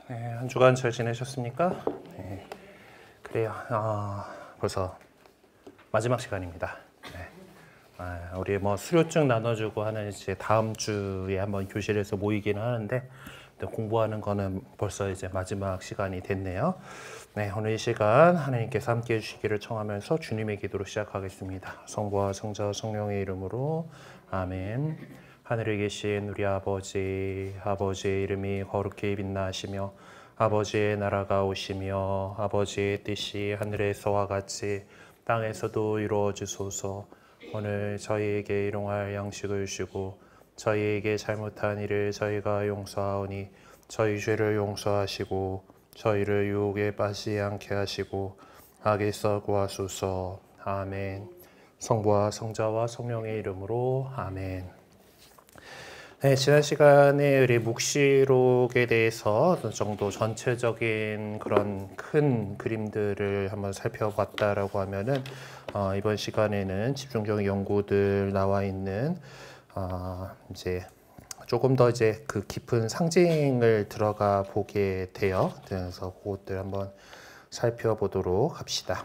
네, 한 주간 잘 지내셨습니까? 네, 그래요. 벌써 마지막 시간입니다. 네. 우리 뭐 수료증 나눠주고 하는 이제 다음 주에 한번 교실에서 모이기는 하는데 공부하는 거는 벌써 이제 마지막 시간이 됐네요. 네, 오늘 이 시간 하나님께서 함께 해주시기를 청하면서 주님의 기도로 시작하겠습니다. 성부와 성자와 성령의 이름으로 아멘. 하늘에 계신 우리 아버지의 이름이 거룩히 빛나시며 아버지의 나라가 오시며 아버지의 뜻이 하늘에서와 같이 땅에서도 이루어지소서. 오늘 저희에게 일용할 양식을 주시고 저희에게 잘못한 일을 저희가 용서하오니 저희 죄를 용서하시고 저희를 유혹에 빠지지 않게 하시고 악에서 구하소서. 아멘. 성부와 성자와 성령의 이름으로 아멘. 네, 지난 시간에 우리 묵시록에 대해서 어느 정도 전체적인 그런 큰 그림들을 한번 살펴봤다라고 하면은 이번 시간에는 집중적인 연구들 나와 있는 이제 조금 더 이제 그 깊은 상징을 들어가 보게 돼요. 그래서 그것들 한번 살펴보도록 합시다.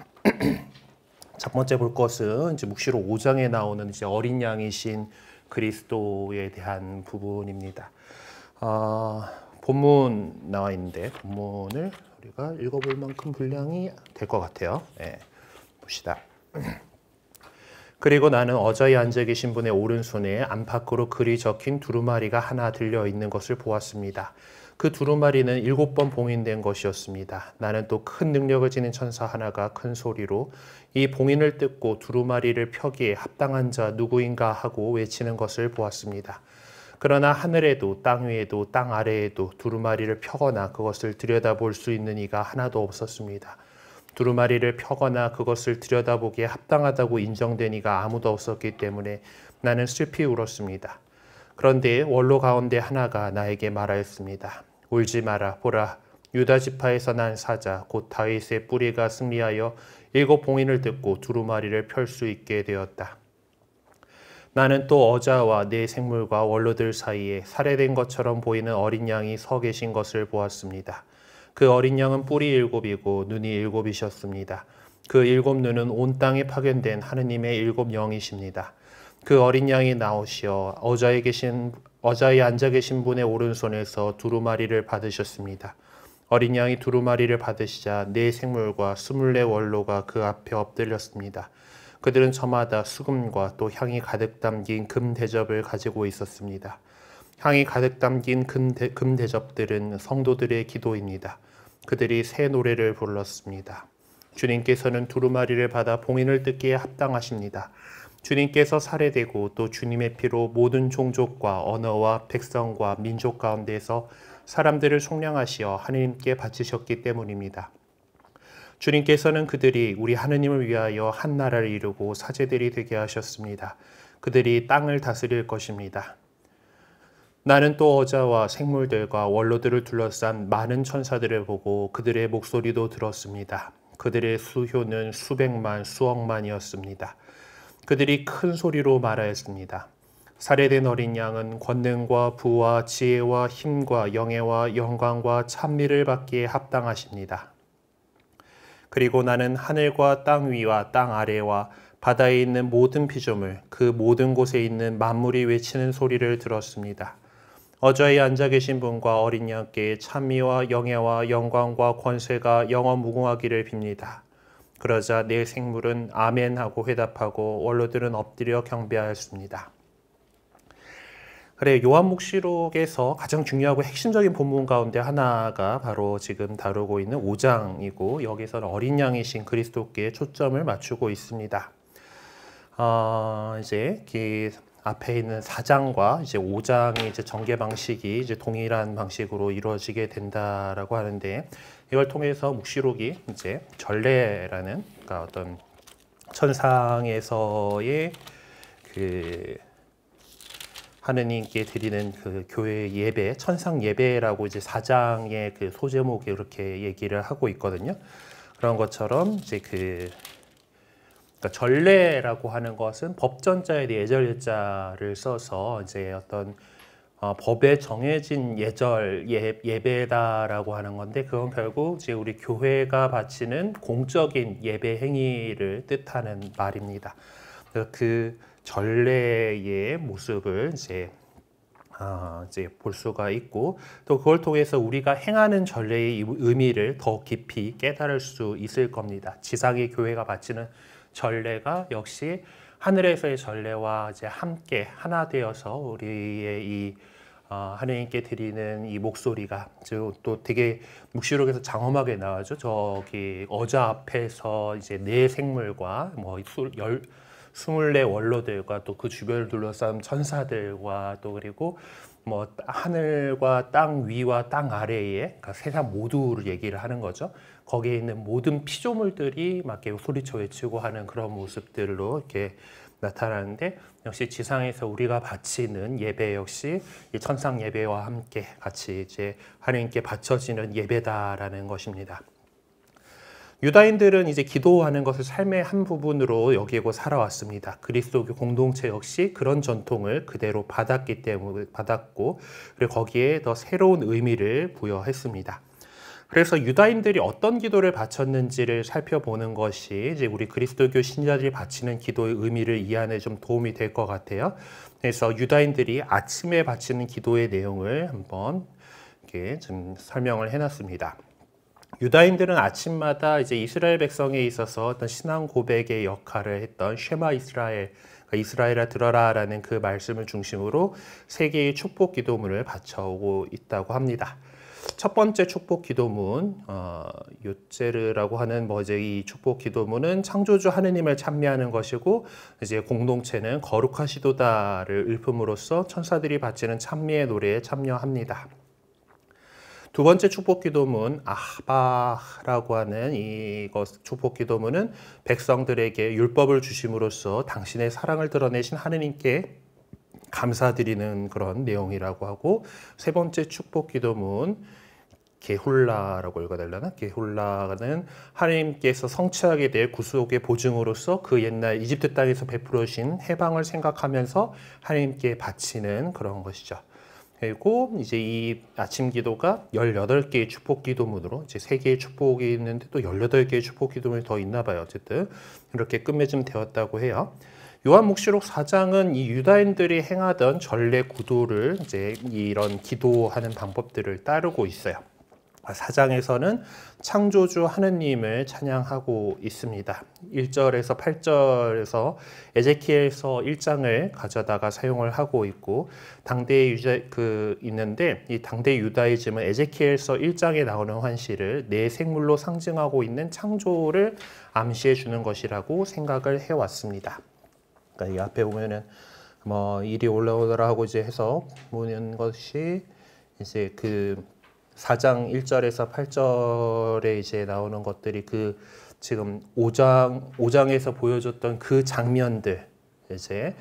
첫 번째 볼 것은 이제 묵시록 5장에 나오는 이제 어린 양이신 그리스도에 대한 부분입니다. 본문 나와 있는데 본문을 우리가 읽어볼 만큼 분량이 될 것 같아요. 네, 봅시다. 그리고 나는 어저히 앉아 계신 분의 오른손에 안팎으로 글이 적힌 두루마리가 하나 들려 있는 것을 보았습니다. 그 두루마리는 7번 봉인된 것이었습니다. 나는 또 큰 능력을 지닌 천사 하나가 큰 소리로 이 봉인을 뜯고 두루마리를 펴기에 합당한 자 누구인가 하고 외치는 것을 보았습니다. 그러나 하늘에도 땅 위에도 땅 아래에도 두루마리를 펴거나 그것을 들여다볼 수 있는 이가 하나도 없었습니다. 두루마리를 펴거나 그것을 들여다보기에 합당하다고 인정된 이가 아무도 없었기 때문에 나는 슬피 울었습니다. 그런데 원로 가운데 하나가 나에게 말하였습니다. 울지 마라. 보라, 유다 지파에서 난 사자 곧 다윗의 뿌리가 승리하여 7 봉인을 뜯고 두루마리를 펼 수 있게 되었다. 나는 또 어자와 네 생물과 원로들 사이에 살해된 것처럼 보이는 어린 양이 서 계신 것을 보았습니다. 그 어린 양은 뿔이 7이고 눈이 7이셨습니다. 그 7눈은 온 땅에 파견된 하느님의 7 영이십니다. 그 어린 양이 나오시어 어자에 앉아 계신 분의 오른손에서 두루마리를 받으셨습니다. 어린 양이 두루마리를 받으시자 네 생물과 24 원로가 그 앞에 엎드렸습니다. 그들은 저마다 수금과 또 향이 가득 담긴 금 대접을 가지고 있었습니다. 향이 가득 담긴 금 대접들은 성도들의 기도입니다. 그들이 새 노래를 불렀습니다. 주님께서는 두루마리를 받아 봉인을 뜯기에 합당하십니다. 주님께서 살해되고 또 주님의 피로 모든 종족과 언어와 백성과 민족 가운데서 사람들을 속량하시어 하느님께 바치셨기 때문입니다. 주님께서는 그들이 우리 하느님을 위하여 한 나라를 이루고 사제들이 되게 하셨습니다. 그들이 땅을 다스릴 것입니다. 나는 또 어자와 생물들과 원로들을 둘러싼 많은 천사들을 보고 그들의 목소리도 들었습니다. 그들의 수효는 수백만, 수억만이었습니다. 그들이 큰 소리로 말하였습니다. 살해된 어린 양은 권능과 부와 지혜와 힘과 영예와 영광과 찬미를 받기에 합당하십니다. 그리고 나는 하늘과 땅 위와 땅 아래와 바다에 있는 모든 피조물, 그 모든 곳에 있는 만물이 외치는 소리를 들었습니다. 어저히 앉아 계신 분과 어린 양께 찬미와 영예와 영광과 권세가 영원 무궁하기를 빕니다. 그러자 네 생물은 아멘 하고 회답하고 원로들은 엎드려 경배하였습니다. 그래, 요한묵시록에서 가장 중요하고 핵심적인 본문 가운데 하나가 바로 지금 다루고 있는 5장이고 여기서는 어린 양이신 그리스도께 초점을 맞추고 있습니다. 이제 그 앞에 있는 4장과 이제 5장의 이제 전개 방식이 이제 동일한 방식으로 이루어지게 된다라고 하는데 이걸 통해서 묵시록이 이제 전례라는 그러니까 어떤 천상에서의 그 하느님께 드리는 그 교회 예배, 천상 예배라고 이제 4장의 그 소제목에 이렇게 얘기를 하고 있거든요. 그런 것처럼 이제 그러니까 전례라고 하는 것은 법전자에 대해 예절예자를 써서 이제 어떤 법에 정해진 예배다라고 하는 건데 그건 결국 이제 우리 교회가 바치는 공적인 예배 행위를 뜻하는 말입니다. 그 전례의 모습을 이제 볼 수가 있고 또 그걸 통해서 우리가 행하는 전례의 의미를 더 깊이 깨달을 수 있을 겁니다. 지상의 교회가 바치는 전례가 역시 하늘에서의 전례와 이제 함께 하나 되어서 우리의 이 하나님께 드리는 이 목소리가 또 되게 묵시록에서 장엄하게 나와죠. 저기 어자 앞에서 이제 네 생물과 뭐 24 원로들과 또 그 주변을 둘러싼 천사들과 또 그리고 뭐 하늘과 땅 위와 땅 아래에 그러니까 세상 모두를 얘기를 하는 거죠. 거기에 있는 모든 피조물들이 막 이렇게 소리쳐 외치고 하는 그런 모습들로 이렇게 나타나는데 역시 지상에서 우리가 바치는 예배 역시 이 천상 예배와 함께 같이 이제 하나님께 바쳐지는 예배다라는 것입니다. 유다인들은 이제 기도하는 것을 삶의 한 부분으로 여기고 살아왔습니다. 그리스도교 공동체 역시 그런 전통을 그대로 받았기 때문에 받았고 그리고 거기에 더 새로운 의미를 부여했습니다. 그래서 유다인들이 어떤 기도를 바쳤는지를 살펴보는 것이 이제 우리 그리스도교 신자들이 바치는 기도의 의미를 이해하는 데 좀 도움이 될 것 같아요. 그래서 유다인들이 아침에 바치는 기도의 내용을 한번 이렇게 좀 설명을 해놨습니다. 유다인들은 아침마다 이제 이스라엘 백성에 있어서 어떤 신앙 고백의 역할을 했던 쉐마 이스라엘, 그러니까 이스라엘아 들어라라는 그 말씀을 중심으로 세 개의 축복 기도문을 바쳐오고 있다고 합니다. 첫 번째 축복 기도문, 요제르라고 하는 이제 이 축복 기도문은 창조주 하느님을 찬미하는 것이고 이제 공동체는 거룩하시도다를 읊음으로써 천사들이 바치는 찬미의 노래에 참여합니다. 두 번째 축복 기도문 아바라고 하는 이것 축복 기도문은 백성들에게 율법을 주심으로써 당신의 사랑을 드러내신 하느님께 감사드리는 그런 내용이라고 하고 세 번째 축복 기도문 게훌라라고 읽어달라나? 게훌라는 하나님께서 성취하게 될 구속의 보증으로서 그 옛날 이집트 땅에서 베풀어 주신 해방을 생각하면서 하나님께 바치는 그런 것이죠. 그리고 이제 이 아침 기도가 18개의 축복 기도문으로 이제 3개의 축복이 있는데 또 18개의 축복 기도문이 더 있나 봐요. 어쨌든 이렇게 끝맺음 되었다고 해요. 요한묵시록 4장은 이 유다인들이 행하던 전례 구도를 이제 이런 기도하는 방법들을 따르고 있어요. 4장에서는 창조주 하느님을 찬양하고 있습니다. 1절에서 8절에서 에제키엘서 1장을 가져다가 사용을 하고 있고 당대의 있는데 이 당대 유다이즘은 에제키엘서 1장에 나오는 환시를 네 생물로 상징하고 있는 창조를 암시해 주는 것이라고 생각을 해왔습니다. 그러니까 이 앞에 보면은 뭐 이리 올라오더라 하고 이제 해서 보는 것이 이제 그 4장 1절에서 8절에 이제 나오는 것들이 그 지금 5장에서 보여줬던 그 장면들 이제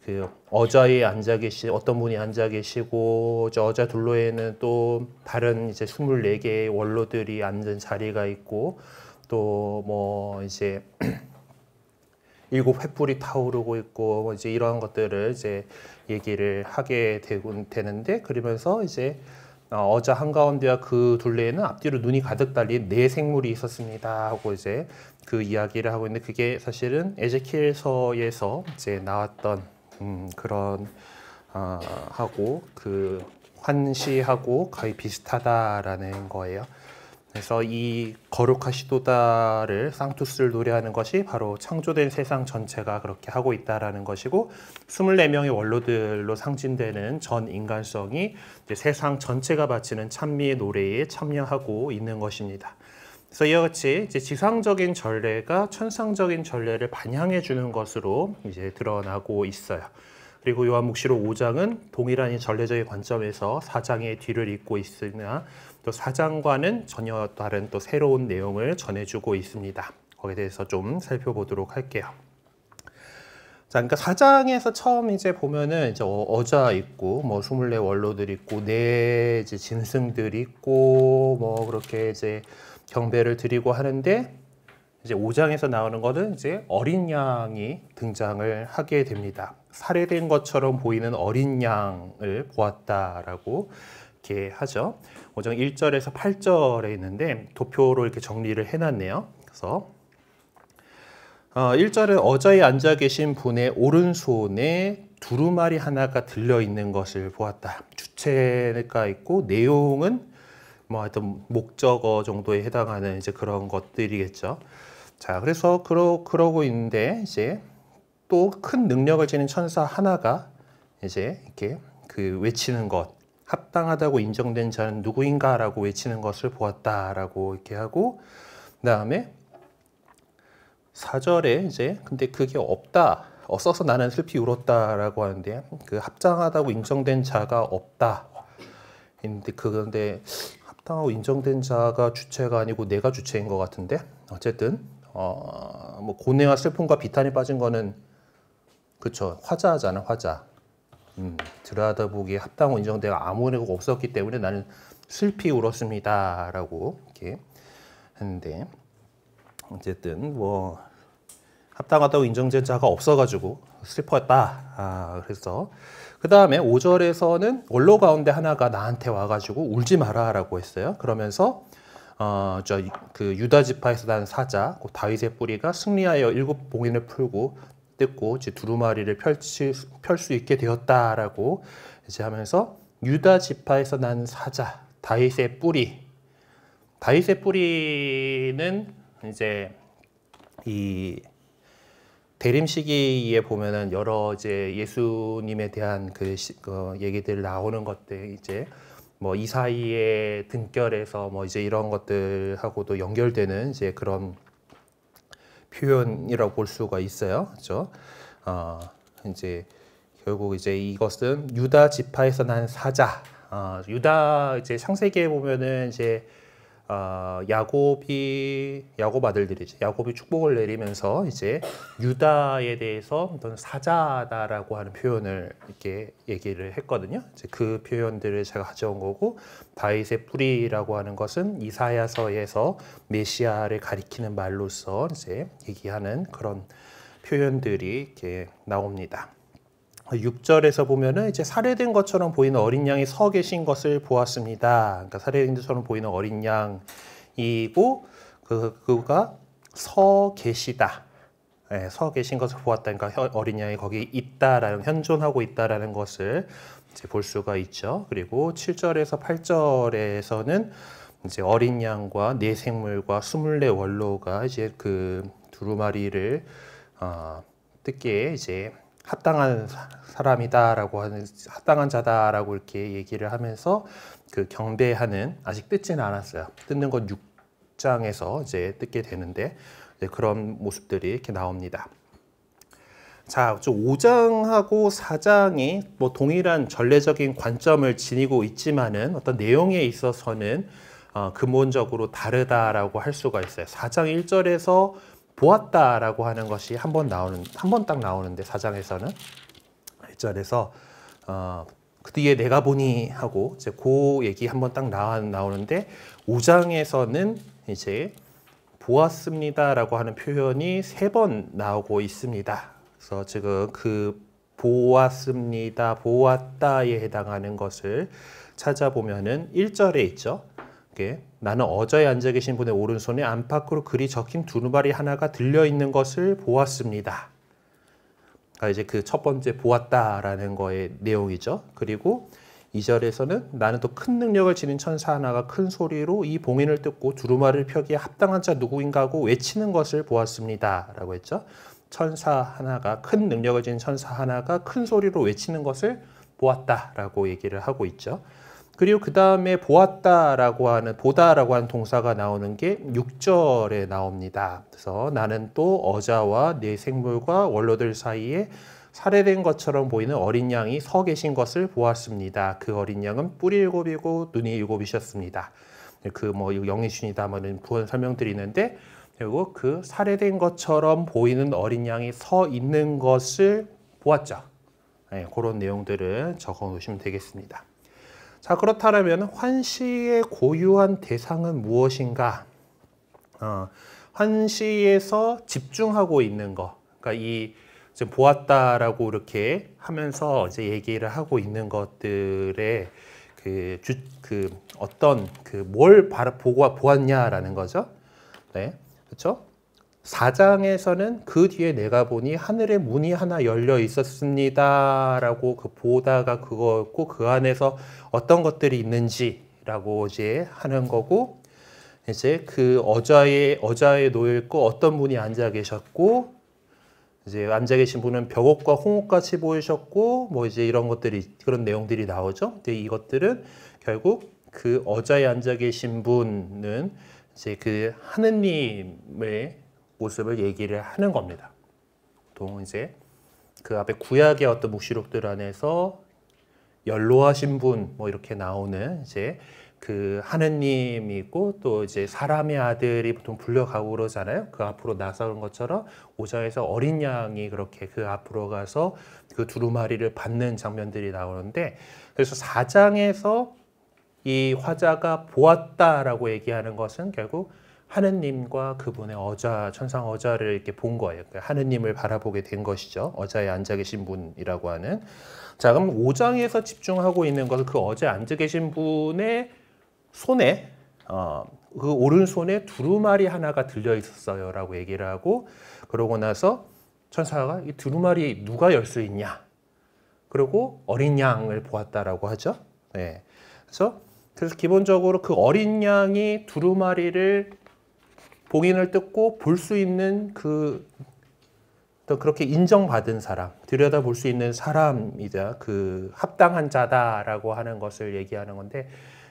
그 어자에 앉아 어떤 분이 앉아 계시고 저 어자 둘로에는 또 다른 이제 24개의 원로들이 앉은 자리가 있고 또 뭐 이제 7 횃불이 타오르고 있고 뭐 이제 이런 것들을 이제 얘기를 하게 되는데 그러면서 이제 어자 한가운데와 그 둘레에는 앞뒤로 눈이 가득 달린 네 생물이 있었습니다 하고 이제 그 이야기를 하고 있는데 그게 사실은 에제키엘서에서 이제 나왔던 그런 하고 그 환시하고 거의 비슷하다라는 거예요. 그래서 이 거룩하시도다를 상투스를 노래하는 것이 바로 창조된 세상 전체가 그렇게 하고 있다라는 것이고 24명의 원로들로 상징되는 전 인간성이 이제 세상 전체가 바치는 찬미의 노래에 참여하고 있는 것입니다. 그래서 이와 같이 이제 지상적인 전례가 천상적인 전례를 반영해 주는 것으로 이제 드러나고 있어요. 그리고 요한묵시록 5장은 동일한 이 전례적인 관점에서 4장의 뒤를 잇고 있으나 또 4장과는 전혀 다른 또 새로운 내용을 전해주고 있습니다. 거기에 대해서 좀 살펴보도록 할게요. 자, 그러니까 4장에서 처음 이제 보면은 이제 어자 있고 뭐 24 원로들 있고 네 이제 짐승들 있고 뭐 그렇게 이제 경배를 드리고 하는데 이제 5장에서 나오는 거는 이제 어린 양이 등장을 하게 됩니다. 살해된 것처럼 보이는 어린 양을 보았다라고 이렇게 하죠. 5장 1절에서 8절에 있는데 도표로 이렇게 정리를 해놨네요. 그래서 1절은 어저에 앉아 계신 분의 오른손에 두루마리 하나가 들려 있는 것을 보았다. 주체가 있고 내용은 뭐 하여튼 목적어 정도에 해당하는 이제 그런 것들이겠죠. 자, 그래서 그러고 있는데 이제 또 큰 능력을 지닌 천사 하나가 이제 이렇게 그 외치는 것, 합당하다고 인정된 자는 누구인가라고 외치는 것을 보았다라고 이렇게 하고, 그다음에 4절에 이제 근데 그게 없다. 없어서 나는 슬피 울었다라고 하는데 그 합당하다고 인정된 자가 없다. 그런데 합당하고 인정된 자가 주체가 아니고 내가 주체인 것 같은데 어쨌든 뭐 고뇌와 슬픔과 비탄이 빠진 거는 그쵸 화자잖아 화자. 들여다보기에 합당하고 인정되가 아무래도 없었기 때문에 나는 슬피 울었습니다라고 이렇게 했는데 어쨌든 뭐 합당하다고 인정된 자가 없어가지고 슬펐다. 그래서 그 다음에 5절에서는 원로 가운데 하나가 나한테 와가지고 울지 마라라고 했어요. 그러면서 그 유다 지파에서 난 사자 다윗의 뿌리가 승리하여 7 봉인을 풀고 뜯고 이제 두루마리를 펼 수 있게 되었다라고 이제 하면서 유다 지파에서 난 사자 다윗의 뿌리는 이제 이 대림 시기에 보면은 여러 이제 예수님에 대한 그 얘기들 나오는 것들 이제 뭐 이사이의 등결에서 뭐 이제 이런 것들하고도 연결되는 이제 그런 표현이라고 볼 수가 있어요. 그렇죠? 이제 결국 이제 이것은 유다 지파에서 난 사자. 유다 이제 창세기에 보면은 이제 야곱 아들들이지. 야곱이 축복을 내리면서 이제 유다에 대해서 어떤 사자다라고 하는 표현을 이렇게 얘기를 했거든요. 이제 그 표현들을 제가 가져온 거고 다윗의 뿌리라고 하는 것은 이사야서에서 메시아를 가리키는 말로서 이제 얘기하는 그런 표현들이 이렇게 나옵니다. 6절에서 보면은 이제 살해된 것처럼 보이는 어린 양이 서 계신 것을 보았습니다. 그러니까 살해된 것처럼 보이는 어린 양이고 그가 서 계시다. 네, 서 계신 것을 보았다. 그러니까 어린 양이 거기 있다라는 현존하고 있다라는 것을 이제 볼 수가 있죠. 그리고 7절에서 8절에서는 이제 어린 양과 네 생물과 24 원로가 이제 그 두루마리를 뜯기에 이제 합당한 사람이다라고 하는 합당한 자다라고 이렇게 얘기를 하면서 그 경배하는 아직 뜯지는 않았어요. 뜯는 건 6장에서 이제 뜯게 되는데 이제 그런 모습들이 이렇게 나옵니다. 자, 5장하고 4장이 뭐 동일한 전례적인 관점을 지니고 있지만은 어떤 내용에 있어서는 근본적으로 다르다라고 할 수가 있어요. 4장 1절에서 보았다라고 하는 것이 한 번 딱 나오는데 4장에서는 1절에서 그 뒤에 내가 보니 하고 이제 그 얘기 한 번 딱 나오는데 5장에서는 이제 보았습니다라고 하는 표현이 3번 나오고 있습니다. 그래서 지금 그 보았습니다, 보았다에 해당하는 것을 찾아보면은 1절에 있죠. 나는 어저에 앉아 계신 분의 오른손에 안팎으로 글이 적힌 두루마리 하나가 들려 있는 것을 보았습니다. 이제 그 첫 번째 보았다라는 거의 내용이죠. 그리고 2절에서는 나는 또 큰 능력을 지닌 천사 하나가 큰 소리로 이 봉인을 뜯고 두루마리를 펴기에 합당한 자 누구인가 하고 외치는 것을 보았습니다. 라고 했죠. 천사 하나가 큰 능력을 지닌 천사 하나가 큰 소리로 외치는 것을 보았다라고 얘기를 하고 있죠. 그리고 그 다음에 보다라고 하는 동사가 나오는 게 6절에 나옵니다. 그래서 나는 또 어자와 네 생물과 원로들 사이에 살해된 것처럼 보이는 어린 양이 서 계신 것을 보았습니다. 그 어린 양은 뿔이 7이고 눈이 7이셨습니다. 그 뭐 영이 신이다면은 부연 설명드리는데 그리고 그 살해된 것처럼 보이는 어린 양이 서 있는 것을 보았죠. 네, 그런 내용들을 적어 놓으시면 되겠습니다. 자, 그렇다면 환시의 고유한 대상은 무엇인가? 환시에서 집중하고 있는 거. 그러니까 이 지금 보았다라고 이렇게 하면서 이제 얘기를 하고 있는 것들의 어떤 뭘 보았냐라는 거죠. 네, 그렇죠? 4장에서는 그 뒤에 내가 보니 하늘의 문이 하나 열려 있었습니다라고 보다가 그거였고 그 안에서 어떤 것들이 있는지라고 이제 하는 거고 이제 그 어자에 놓여 있고 어떤 분이 앉아 계셨고 이제 앉아 계신 분은 벽옥과 홍옥같이 보이셨고 뭐 이제 이런 것들이 그런 내용들이 나오죠. 근데 이것들은 결국 그 어자에 앉아 계신 분은 이제 그 하느님의 모습을 얘기를 하는 겁니다. 보통 이제 그 앞에 구약의 어떤 묵시록들 안에서 연로하신 분 뭐 이렇게 나오는 이제 그 하느님이 있고 또 이제 사람의 아들이 보통 불려가고 그러잖아요. 그 앞으로 나서는 것처럼 5장에서 어린 양이 그렇게 그 앞으로 가서 그 두루마리를 받는 장면들이 나오는데 그래서 4장에서 이 화자가 보았다라고 얘기하는 것은 결국 하느님과 그분의 어자, 천상 어자를 이렇게 본 거예요. 그러니까 하느님을 바라보게 된 것이죠. 어자에 앉아 계신 분이라고 하는. 자, 그럼 5장에서 집중하고 있는 것은 그 어자에 앉아 계신 분의 손에 그 오른손에 두루마리 하나가 들려 있었어요라고 얘기를 하고 그러고 나서 천사가 이 두루마리 누가 열 수 있냐? 그리고 어린 양을 보았다라고 하죠. 네. 그래서 기본적으로 그 어린 양이 두루마리를 봉인을 뜯고 볼 수 있는 그렇게 인정받은 사람, 들여다볼 수 있는 사람이자 그 합당한 자다라고 하는 것을 얘기하는 건데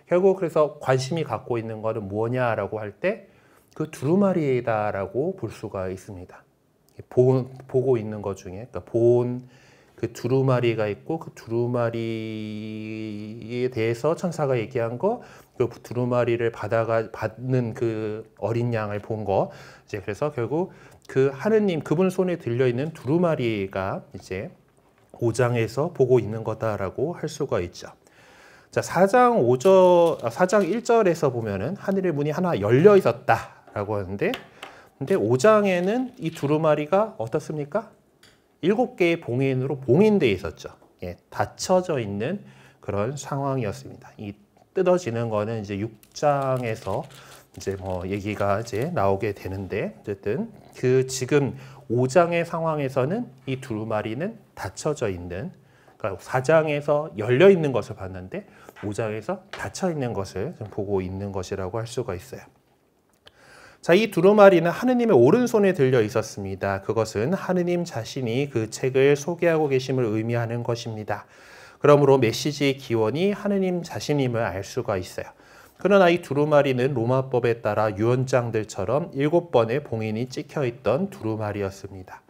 결국 그래서 관심이 갖고 있는 것은 뭐냐라고 할 때 그 두루마리다라고 볼 수가 있습니다. 보고 있는 것 중에 그러니까 본 그 두루마리가 있고 그 두루마리에 대해서 천사가 얘기한 거, 그 두루마리를 받는 그 어린 양을 본 거, 이제 그래서 결국 그 하느님 그분 손에 들려 있는 두루마리가 이제 5장에서 보고 있는 거다라고 할 수가 있죠. 자, 4장 1절에서 보면은 하늘의 문이 하나 열려 있었다라고 하는데, 근데 5장에는 이 두루마리가 어떻습니까? 7개의 봉인으로 봉인되어 있었죠. 예, 닫혀져 있는 그런 상황이었습니다. 이 뜯어지는 거는 이제 6장에서 이제 뭐 얘기가 이제 나오게 되는데, 어쨌든 그 지금 5장의 상황에서는 이 두루마리는 닫혀져 있는, 그러니까 4장에서 열려 있는 것을 봤는데 5장에서 닫혀 있는 것을 좀 보고 있는 것이라고 할 수가 있어요. 자, 이 두루마리는 하느님의 오른손에 들려 있었습니다. 그것은 하느님 자신이 그 책을 소개하고 계심을 의미하는 것입니다. 그러므로 메시지의 기원이 하느님 자신임을 알 수가 있어요. 그러나 이 두루마리는 로마법에 따라 유언장들처럼 7번의 봉인이 찍혀있던 두루마리였습니다.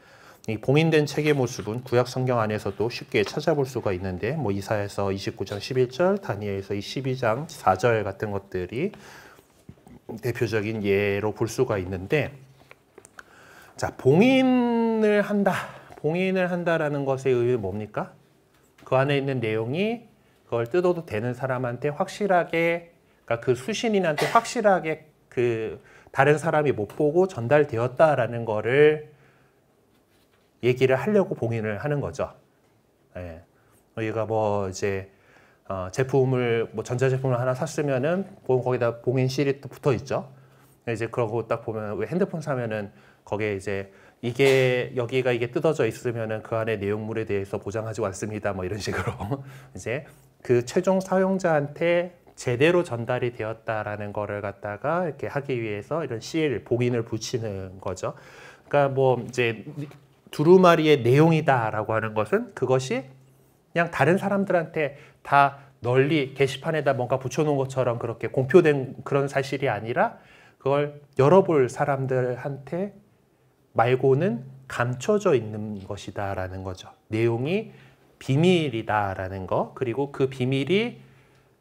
이 봉인된 책의 모습은 구약 성경 안에서도 쉽게 찾아볼 수가 있는데 뭐 이사야서 29장 11절, 다니엘서 12장 4절 같은 것들이 대표적인 예로 볼 수가 있는데, 자, 봉인을 한다라는 것의 의미는 뭡니까? 그 안에 있는 내용이 그걸 뜯어도 되는 사람한테 확실하게, 그러니까 그 수신인한테 확실하게 그 다른 사람이 못 보고 전달되었다라는 거를 얘기를 하려고 봉인을 하는 거죠. 예. 우리가 뭐 이제 제품을 뭐 전자제품을 하나 샀으면은 거기다 봉인 실이 또 붙어 있죠. 이제 그러고 딱 보면 왜 핸드폰 사면은 거기에 이제 여기가 뜯어져 있으면은 그 안에 내용물에 대해서 보장하지 않습니다. 뭐 이런 식으로 이제 그 최종 사용자한테 제대로 전달이 되었다라는 거를 갖다가 이렇게 하기 위해서 이런 봉인을 붙이는 거죠. 그러니까 뭐 이제 두루마리의 내용이다라고 하는 것은 그것이 그냥 다른 사람들한테 다 널리 게시판에다 뭔가 붙여놓은 것처럼 그렇게 공표된 그런 사실이 아니라 그걸 열어볼 사람들한테 말고는 감춰져 있는 것이다라는 거죠. 내용이 비밀이다라는 거, 그리고 그 비밀이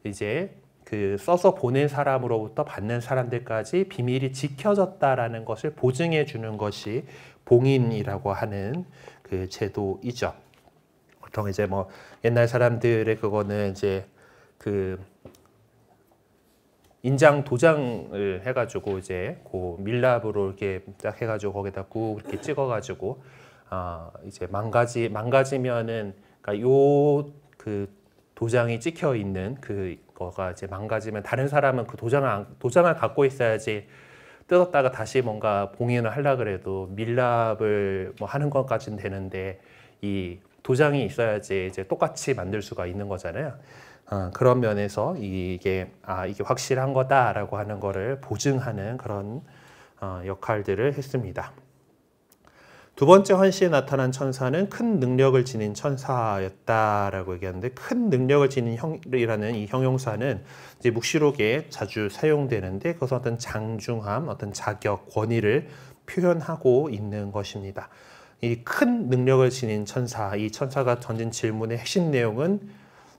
이제 그 써서 보낸 사람으로부터 받는 사람들까지 비밀이 지켜졌다라는 것을 보증해 주는 것이 봉인이라고 하는 그 제도이죠. 보통 이제 뭐 옛날 사람들의 그거는 이제 그 인장 도장을 해가지고 이제 그 밀랍으로 이렇게 딱 해가지고 거기다 꾹 이렇게 찍어가지고 이제 망가지면은 그러니까 요 그 도장이 찍혀 있는 그거가 이제 망가지면 다른 사람은 그 도장을 갖고 있어야지 뜯었다가 다시 뭔가 봉인을 하려 그래도 밀랍을 뭐 하는 것까지는 되는데 이 도장이 있어야지 이제 똑같이 만들 수가 있는 거잖아요. 그런 면에서 이게 확실한 거다라고 하는 거를 보증하는 그런 역할들을 했습니다. 두 번째 환시에 나타난 천사는 큰 능력을 지닌 천사였다라고 얘기하는데, 큰 능력을 지닌 형이라는 이 형용사는 이제 묵시록에 자주 사용되는데 그것은 어떤 장중함, 어떤 자격, 권위를 표현하고 있는 것입니다. 이 큰 능력을 지닌 천사, 이 천사가 던진 질문의 핵심 내용은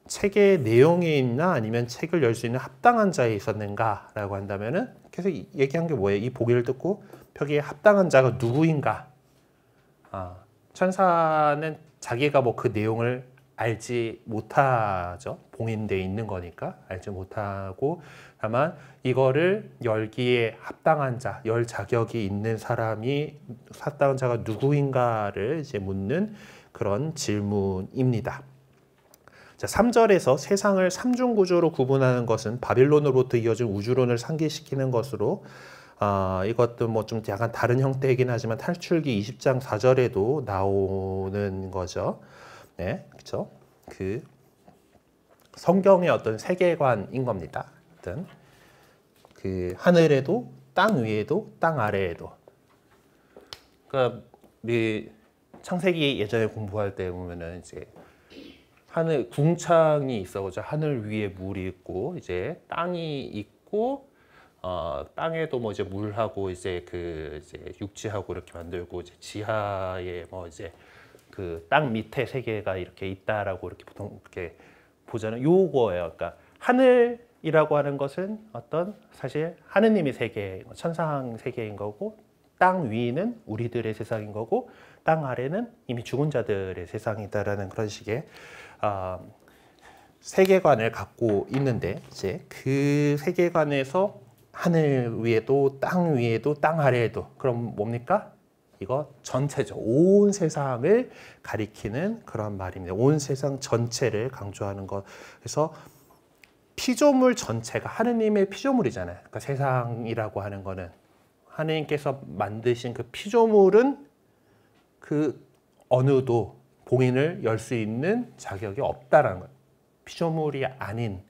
책의 내용에 있나 아니면 책을 열 수 있는 합당한 자에 있었는가라고 한다면은 계속 얘기한 게 뭐예요? 이 보기를 듣고 표기에 합당한 자가 누구인가? 천사는 자기가 뭐 그 내용을 알지 못하죠. 봉인되어 있는 거니까 알지 못하고, 다만 이거를 열기에 합당한 자, 열 자격이 있는 사람이 합당한 자가 누구인가를 이제 묻는 그런 질문입니다. 자, 3절에서 세상을 삼중구조로 구분하는 것은 바빌론으로부터 이어진 우주론을 상기시키는 것으로, 이것도 뭐 좀 약간 다른 형태이긴 하지만 탈출기 20장 4절에도 나오는 거죠. 네, 그렇죠. 그 성경의 어떤 세계관인 겁니다. 어떤 그 하늘에도, 땅 위에도, 땅 아래에도. 그러니까 우리 창세기 예전에 공부할 때 보면은 이제 하늘 궁창이 있어가지고 하늘 위에 물이 있고 이제 땅이 있고, 땅에도 뭐 이제 물하고 이제 이제 육지하고 이렇게 만들고, 이제 지하에 뭐 이제 그 땅 밑에 세계가 이렇게 있다라고 이렇게 보통 이렇게 보잖아요. 요거예요. 그러니까 하늘이라고 하는 것은 어떤 사실 하느님의 세계, 천상 세계인 거고, 땅 위는 우리들의 세상인 거고, 땅 아래는 이미 죽은 자들의 세상이다라는 그런 식의 세계관을 갖고 있는데, 이제 그 세계관에서 하늘 위에도 땅 위에도 땅 아래에도, 그럼 뭡니까? 이거 전체죠. 온 세상을 가리키는 그런 말입니다. 온 세상 전체를 강조하는 것. 그래서 피조물 전체가 하느님의 피조물이잖아요. 그러니까 세상이라고 하는 거는 하느님께서 만드신 그 피조물은 그 어느도 봉인을 열 수 있는 자격이 없다라는 거예요. 피조물이 아닌,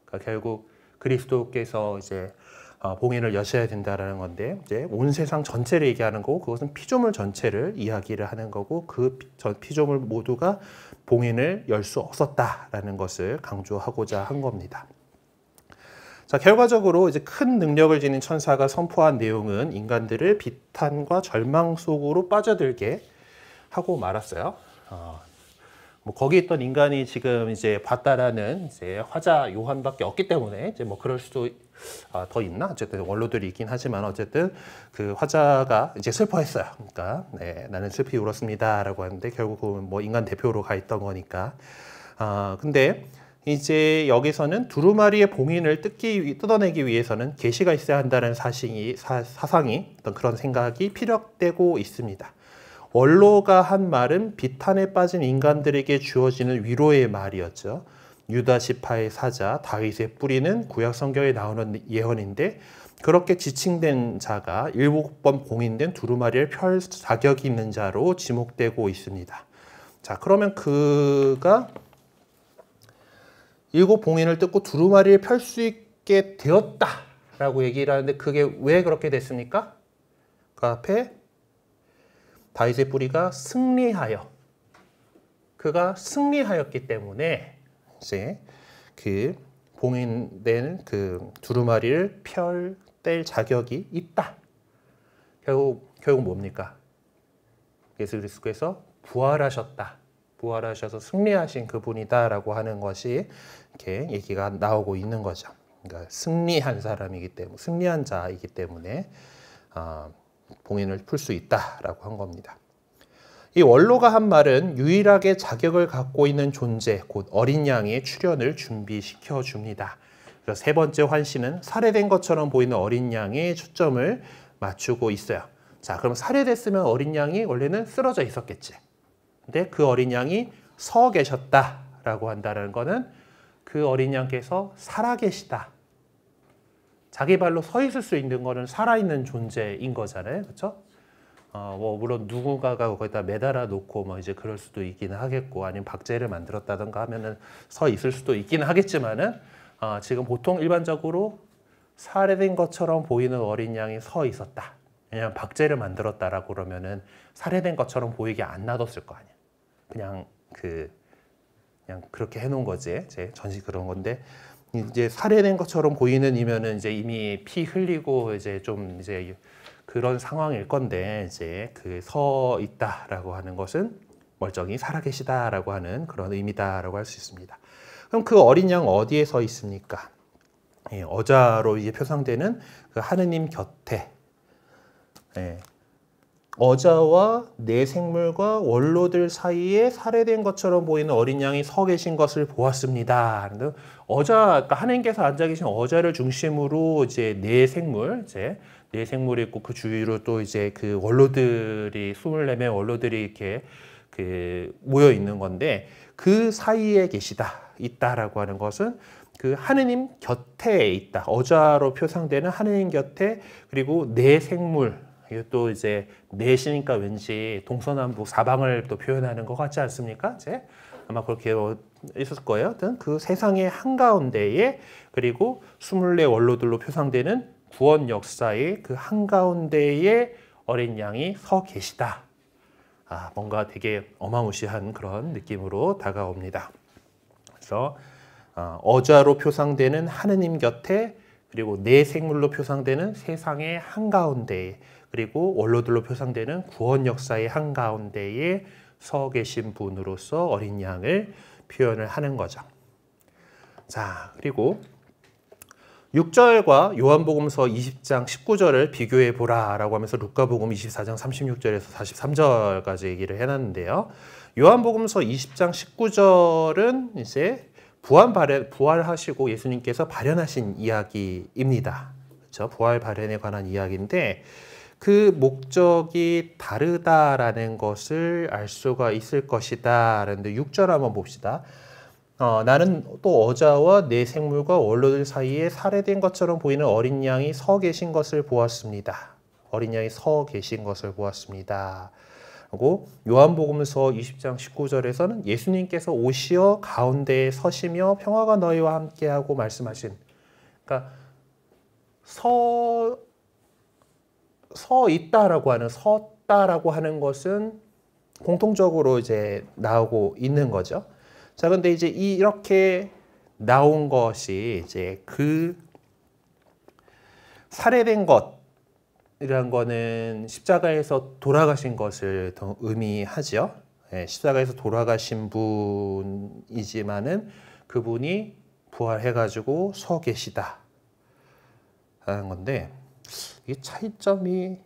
그러니까 결국 그리스도께서 이제 봉인을 여셔야 된다라는 건데, 이제 온 세상 전체를 얘기하는 거고, 그것은 피조물 전체를 이야기를 하는 거고, 그 피조물 모두가 봉인을 열 수 없었다라는 것을 강조하고자 한 겁니다. 자, 결과적으로 이제 큰 능력을 지닌 천사가 선포한 내용은 인간들을 비탄과 절망 속으로 빠져들게 하고 말았어요. 뭐 거기 있던 인간이 지금 이제 봤다라는 이제 화자 요한밖에 없기 때문에 이제 뭐 그럴 수도 더 있나? 어쨌든 원로들이 있긴 하지만 어쨌든 그 화자가 이제 슬퍼했어요. 그러니까 네, 나는 슬피 울었습니다라고 하는데 결국은 뭐 인간 대표로 가 있던 거니까. 근데 이제 여기서는 두루마리의 봉인을 뜯어내기 위해서는 계시가 있어야 한다는 사상이 어떤 그런 생각이 피력되고 있습니다. 원로가 한 말은 비탄에 빠진 인간들에게 주어지는 위로의 말이었죠. 유다 지파의 사자 다윗의 뿌리는 구약 성경에 나오는 예언인데, 그렇게 지칭된 자가 7번 봉인된 두루마리를 펼 자격이 있는 자로 지목되고 있습니다. 자, 그러면 그가 7 봉인을 뜯고 두루마리를 펼 수 있게 되었다라고 얘기를 하는데, 그게 왜 그렇게 됐습니까? 그 앞에 다윗의 뿌리가 승리하여, 그가 승리하였기 때문에 이제 그 봉인된 그 두루마리를 뗄 자격이 있다. 결국 뭡니까? 예수 그리스도께서 부활하셔서 승리하신 그분이다라고 하는 것이 이렇게 얘기가 나오고 있는 거죠. 그러니까 승리한 사람이기 때문에, 승리한 자이기 때문에 봉인을 풀 수 있다라고 한 겁니다. 이 원로가 한 말은 유일하게 자격을 갖고 있는 존재, 곧 어린 양의 출현을 준비시켜 줍니다. 그래서 세 번째 환시는 살해된 것처럼 보이는 어린 양에 초점을 맞추고 있어요. 자, 그럼 살해됐으면 어린 양이 원래는 쓰러져 있었겠지. 근데 그 어린 양이 서 계셨다라고 한다는 거는 그 어린 양께서 살아계시다. 자기 발로 서 있을 수 있는 거는 살아있는 존재인 거잖아요. 그렇죠? 뭐 물론 누군가가 거기다 매달아 놓고 뭐 이제 그럴 수도 있기는 하겠고, 아니면 박제를 만들었다던가 하면은 서 있을 수도 있기는 하겠지만은 지금 보통 일반적으로 살해된 것처럼 보이는 어린 양이 서 있었다. 왜냐하면 박제를 만들었다라고 그러면은 살해된 것처럼 보이게 안 놔뒀을 거 아니야. 그냥 그렇게 해놓은 거지. 이제 전시 그런 건데, 이제 살해된 것처럼 보이는 이면은 이제 이미 피 흘리고 이제 좀 이제 그런 상황일 건데, 이제 그 서 있다라고 하는 것은 멀쩡히 살아계시다라고 하는 그런 의미다라고 할 수 있습니다. 그럼 그 어린 양 어디에 서 있습니까? 예, 어자로 이제 표상되는 그 하느님 곁에, 예, 어자와 내 생물과 원로들 사이에 살해된 것처럼 보이는 어린 양이 서 계신 것을 보았습니다. 그러니까 하느님께서 앉아 계신 어자를 중심으로 이제 내 생물이 있고, 그 주위로 또 이제 그 원로들이 24명의 원로들이 이렇게 모여 있는 건데, 그 사이에 있다라고 하는 것은 그 하느님 곁에 있다. 어자로 표상되는 하느님 곁에, 그리고 내 생물, 또 이제 내시니까 왠지 동서남북 사방을 또 표현하는 것 같지 않습니까? 이제 아마 그렇게 있었을 거예요. 하여튼 그 세상의 한가운데에, 그리고 24 원로들로 표상되는 구원 역사의 그 한가운데에 어린 양이 서 계시다. 뭔가 되게 어마무시한 그런 느낌으로 다가옵니다. 그래서 어자로 표상되는 하느님 곁에, 그리고 내 생물로 표상되는 세상의 한가운데에, 그리고 원로들로 표상되는 구원 역사의 한가운데에 서 계신 분으로서 어린 양을 표현을 하는 거죠. 자, 그리고 6절과 요한복음서 20장 19절을 비교해 보라라고 하면서 루카복음 24장 36절에서 43절까지 얘기를 해놨는데요. 요한복음서 20장 19절은 이제 부활하시고 예수님께서 발현하신 이야기입니다. 그렇죠? 부활 발현에 관한 이야기인데, 그 목적이 다르다라는 것을 알 수가 있을 것이다. 그런데 6절 한번 봅시다. 나는 또 어자와 내 생물과 원로들 사이에 살해된 것처럼 보이는 어린 양이 서 계신 것을 보았습니다. 어린 양이 서 계신 것을 보았습니다. 그리고 요한복음서 20장 19절에서는 예수님께서 오시어 가운데에 서시며 평화가 너희와 함께하고 말씀하신, 그러니까 서 있다라고 하는, 섰다라고 하는 것은 공통적으로 이제 나오고 있는 거죠. 자, 근데 이제 이렇게 나온 것이 이제 그 살해된 것이란 거는 십자가에서 돌아가신 것을 더 의미하죠. 예, 십자가에서 돌아가신 분이지만은 그분이 부활해가지고 서 계시다 하는 건데, 이 차이점이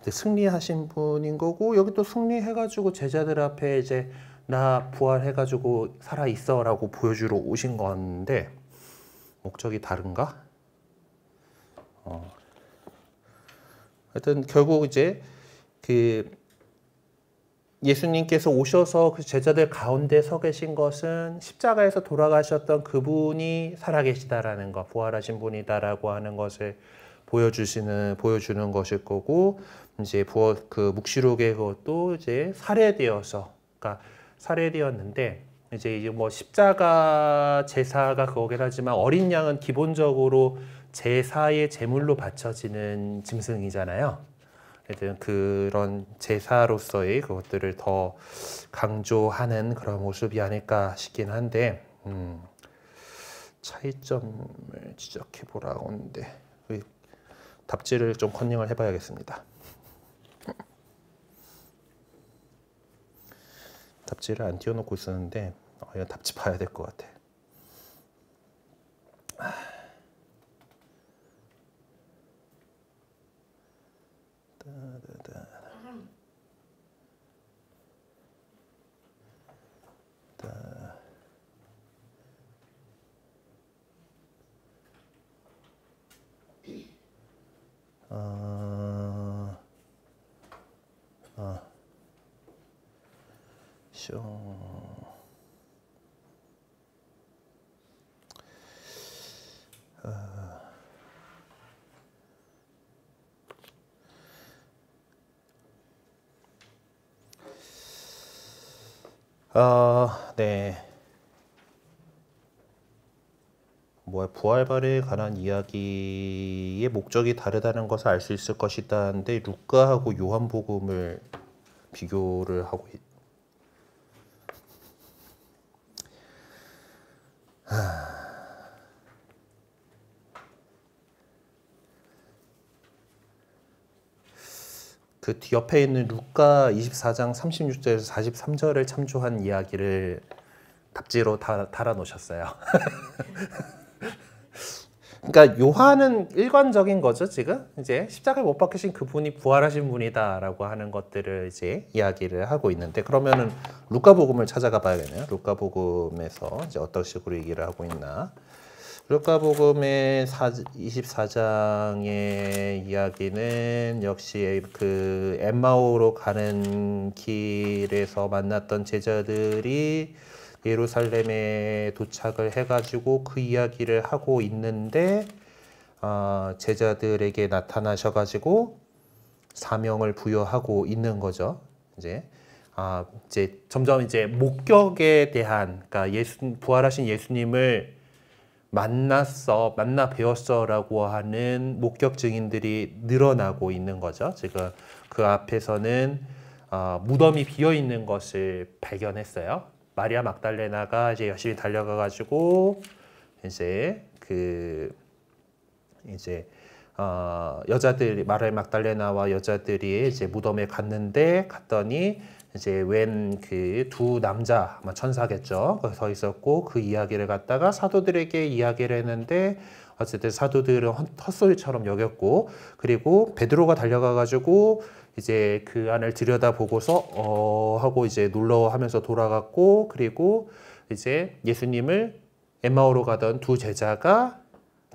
승리하신 분인 거고, 여기 또 승리해가지고 제자들 앞에 이제 나 부활해가지고 살아 있어라고 보여주러 오신 건데, 목적이 다른가? 하여튼 결국 이제 그 예수님께서 오셔서 그 제자들 가운데 서 계신 것은 십자가에서 돌아가셨던 그분이 살아계시다라는 것, 부활하신 분이다라고 하는 것을 보여주는 것일 거고, 이제 그 묵시록에 그것도 이제 그러니까 살해되었는데, 이제 뭐 십자가 제사가 그거긴 하지만 어린 양은 기본적으로 제사의 제물로 바쳐지는 짐승이잖아요. 하여튼 그런 제사로서의 그것들을 더 강조하는 그런 모습이 아닐까 싶긴 한데, 차이점을 지적해 보라고 하는데 답지를 좀 컨닝을 해봐야겠습니다. 답지를 안 띄워놓고 있었는데 이거 답지 봐야 될 것 같아. 네. 부활발에 관한 이야기의 목적이 다르다는 것을 알 수 있을 것이다는데 루카하고 요한복음을 비교를 하고 그 옆에 있는 루카 24장 36절에서 43절을 참조한 이야기를 답지로 달아 놓으셨어요. 그러니까 요한은 일관적인 거죠, 지금. 이제 십자가에 못 박히신 그분이 부활하신 분이다라고 하는 것들을 이제 이야기를 하고 있는데, 그러면은 루카복음을 찾아가 봐야겠네요. 루카복음에서 이제 어떤 식으로 얘기를 하고 있나. 루카복음의 24장의 이야기는 역시 그 엠마오로 가는 길에서 만났던 제자들이 예루살렘에 도착을 해가지고 그 이야기를 하고 있는데 제자들에게 나타나셔가지고 사명을 부여하고 있는 거죠. 이제 점점 이제 목격에 대한, 그러니까 부활하신 예수님을 만나 뵈었어라고 하는 목격 증인들이 늘어나고 있는 거죠. 지금 그 앞에서는 무덤이 비어 있는 것을 발견했어요. 마리아 막달레나가 이제 열심히 달려가가지고 여자들, 마리아 막달레나와 여자들이 이제 무덤에 갔더니 이제 웬 그 두 남자, 아마 천사겠죠. 거기 서 있었고 그 이야기를 갖다가 사도들에게 이야기를 했는데 어쨌든 사도들은 헛소리처럼 여겼고, 그리고 베드로가 달려가가지고 이제 그 안을 들여다보고서 하고 이제 놀라워하면서 돌아갔고, 그리고 이제 예수님을 엠마오로 가던 두 제자가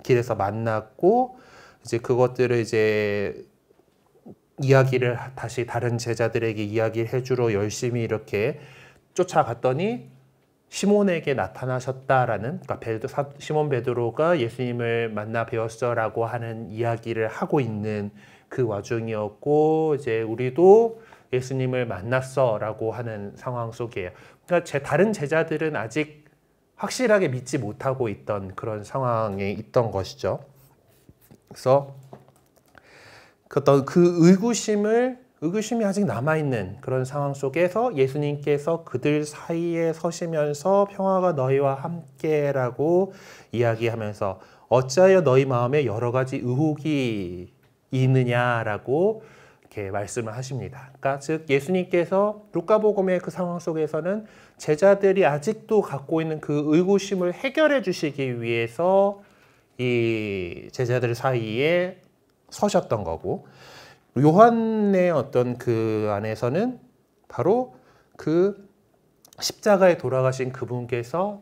길에서 만났고, 이제 그것들을 이제 이야기를 다시 다른 제자들에게 이야기를 해주러 열심히 이렇게 쫓아갔더니 시몬에게 나타나셨다라는, 그러니까 시몬 베드로가 예수님을 만나 뵈었어라고 하는 이야기를 하고 있는 그 와중이었고, 이제 우리도 예수님을 만났어라고 하는 상황 속이에요. 그러니까 다른 제자들은 아직 확실하게 믿지 못하고 있던 그런 상황에 있던 것이죠. 그래서 그 의구심이 아직 남아있는 그런 상황 속에서 예수님께서 그들 사이에 서시면서 평화가 너희와 함께라고 이야기하면서 어찌하여 너희 마음에 여러 가지 의혹이 있느냐라고 이렇게 말씀을 하십니다. 그러니까 즉 예수님께서 루카복음의 그 상황 속에서는 제자들이 아직도 갖고 있는 그 의구심을 해결해 주시기 위해서 이 제자들 사이에 서셨던 거고, 요한의 어떤 그 안에서는 바로 그 십자가에 돌아가신 그분께서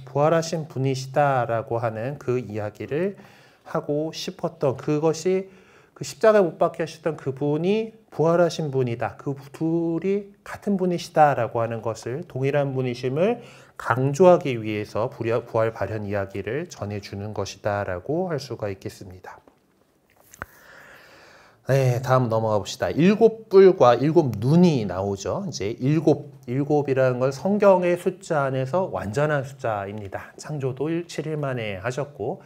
부활하신 분이시다라고 하는 그 이야기를 하고 싶었던, 그것이 그 십자가에 못 박히셨던 그분이 부활하신 분이다, 그 둘이 같은 분이시다라고 하는 것을, 동일한 분이심을 강조하기 위해서 부활 발현 이야기를 전해주는 것이다라고 할 수가 있겠습니다. 네, 다음 넘어가 봅시다. 7뿔과 7눈이 나오죠. 이제 일곱이라는 건 성경의 숫자 안에서 완전한 숫자입니다. 창조도 7일 만에 하셨고,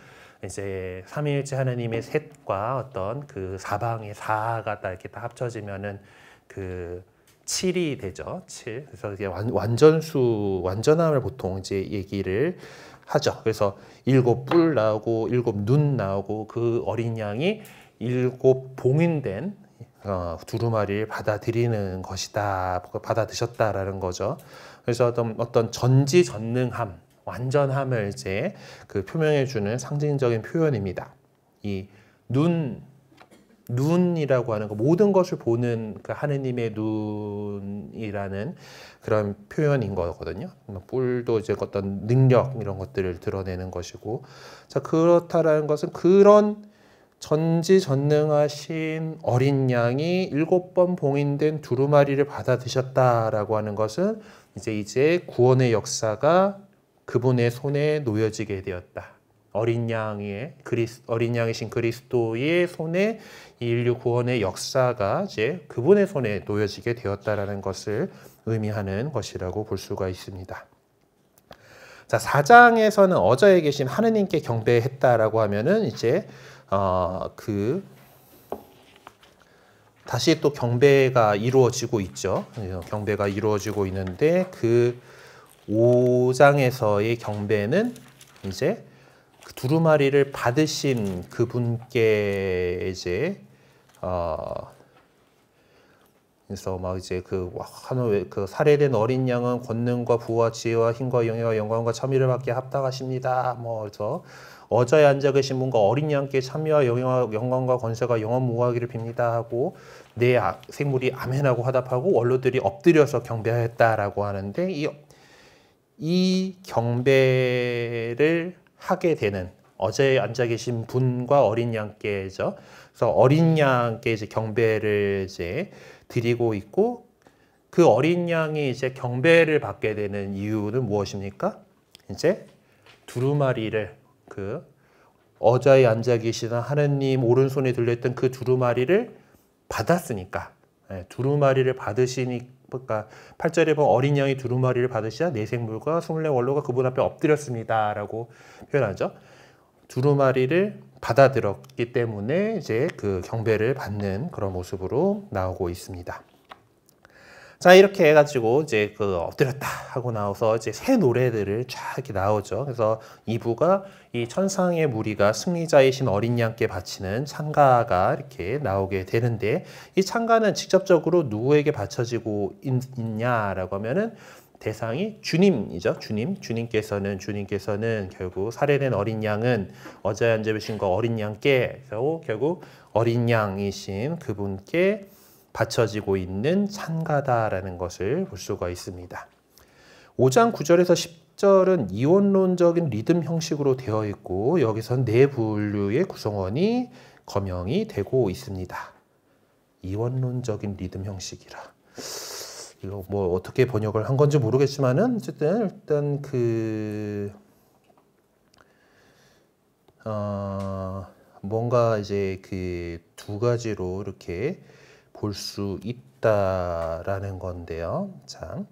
이제 삼위일체 하나님의 셋과 어떤 그 사방의 4가 다 이렇게 다 합쳐지면은 그 7이 되죠. 7. 그래서 이게 완전함을 보통 이제 얘기를 하죠. 그래서 7뿔 나오고 7눈 나오고 그 어린 양이 7 봉인된 두루마리를 받아들이는 것이다, 받아드셨다라는 거죠. 그래서 어떤 전지전능함, 완전함을 이제 그 표명해주는 상징적인 표현입니다. 이 눈이라고 하는 거, 모든 것을 보는 그 하느님의 눈이라는 그런 표현인 거거든요. 뿔도 이제 어떤 능력 이런 것들을 드러내는 것이고, 자, 그렇다라는 것은 그런 전지전능하신 어린 양이 7번 봉인된 두루마리를 받아 드셨다라고 하는 것은 이제 구원의 역사가 그분의 손에 놓여지게 되었다. 어린 양이신 그리스도의 손에 이 인류 구원의 역사가 이제 그분의 손에 놓여지게 되었다라는 것을 의미하는 것이라고 볼 수가 있습니다. 자, 4장에서는 어저에 계신 하느님께 경배했다라고 하면은 이제 다시 또 경배가 이루어지고 있죠. 경배가 이루어지고 있는데 그 5장에서의 경배는 이제 그 두루마리를 받으신 그분께 이제 그래서 막 이제 그 살해된 어린 양은 권능과 부와 지혜와 힘과 영예와 영광과 참의를 받기에 합당하십니다. 뭐 그래서 어저에 앉아 계신 분과 어린 양께 참여와 영광과 권세가 영원무하기를 빕니다 하고 네 생물이 아멘하고 화답하고 원로들이 엎드려서 경배하였다라고 하는데 이 경배를 하게 되는 어제에 앉아 계신 분과 어린 양께죠. 그래서 어린 양께 이제 경배를 이제 드리고 있고 그 어린 양이 이제 경배를 받게 되는 이유는 무엇입니까? 이제 두루마리를 어자에 앉아 계시던 하느님 오른손에 들려있던 그 두루마리를 받았으니까 두루마리를 받으시니까 그러니까 8절에 보면 어린 양이 두루마리를 받으시자 네 생물과 24원로가 그분 앞에 엎드렸습니다 라고 표현하죠. 두루마리를 받아들였기 때문에 이제 그 경배를 받는 그런 모습으로 나오고 있습니다. 자, 이렇게 해가지고 이제 엎드렸다 하고 나와서 이제 새 노래들을 쫙 이렇게 나오죠. 그래서 2부가 이 천상의 무리가 승리자이신 어린 양께 바치는 찬가가 이렇게 나오게 되는데 이 찬가는 직접적으로 누구에게 바쳐지고 있냐라고 하면은 대상이 주님이죠. 주님께서는 결국 살해된 어린 양은 어제 앉아 계신 거 어린 양께 결국 어린 양이신 그분께 바쳐지고 있는 찬가다라는 것을 볼 수가 있습니다. 5장 9절에서 10절은 이원론적인 리듬 형식으로 되어 있고 여기서 네 분류의 구성원이 거명이 되고 있습니다. 이원론적인 리듬 형식이라. 이거 뭐 어떻게 번역을 한 건지 모르겠지만은 어쨌든 일단 뭔가 이제 두 가지로 이렇게 볼 수 있다라는 건데요. 자,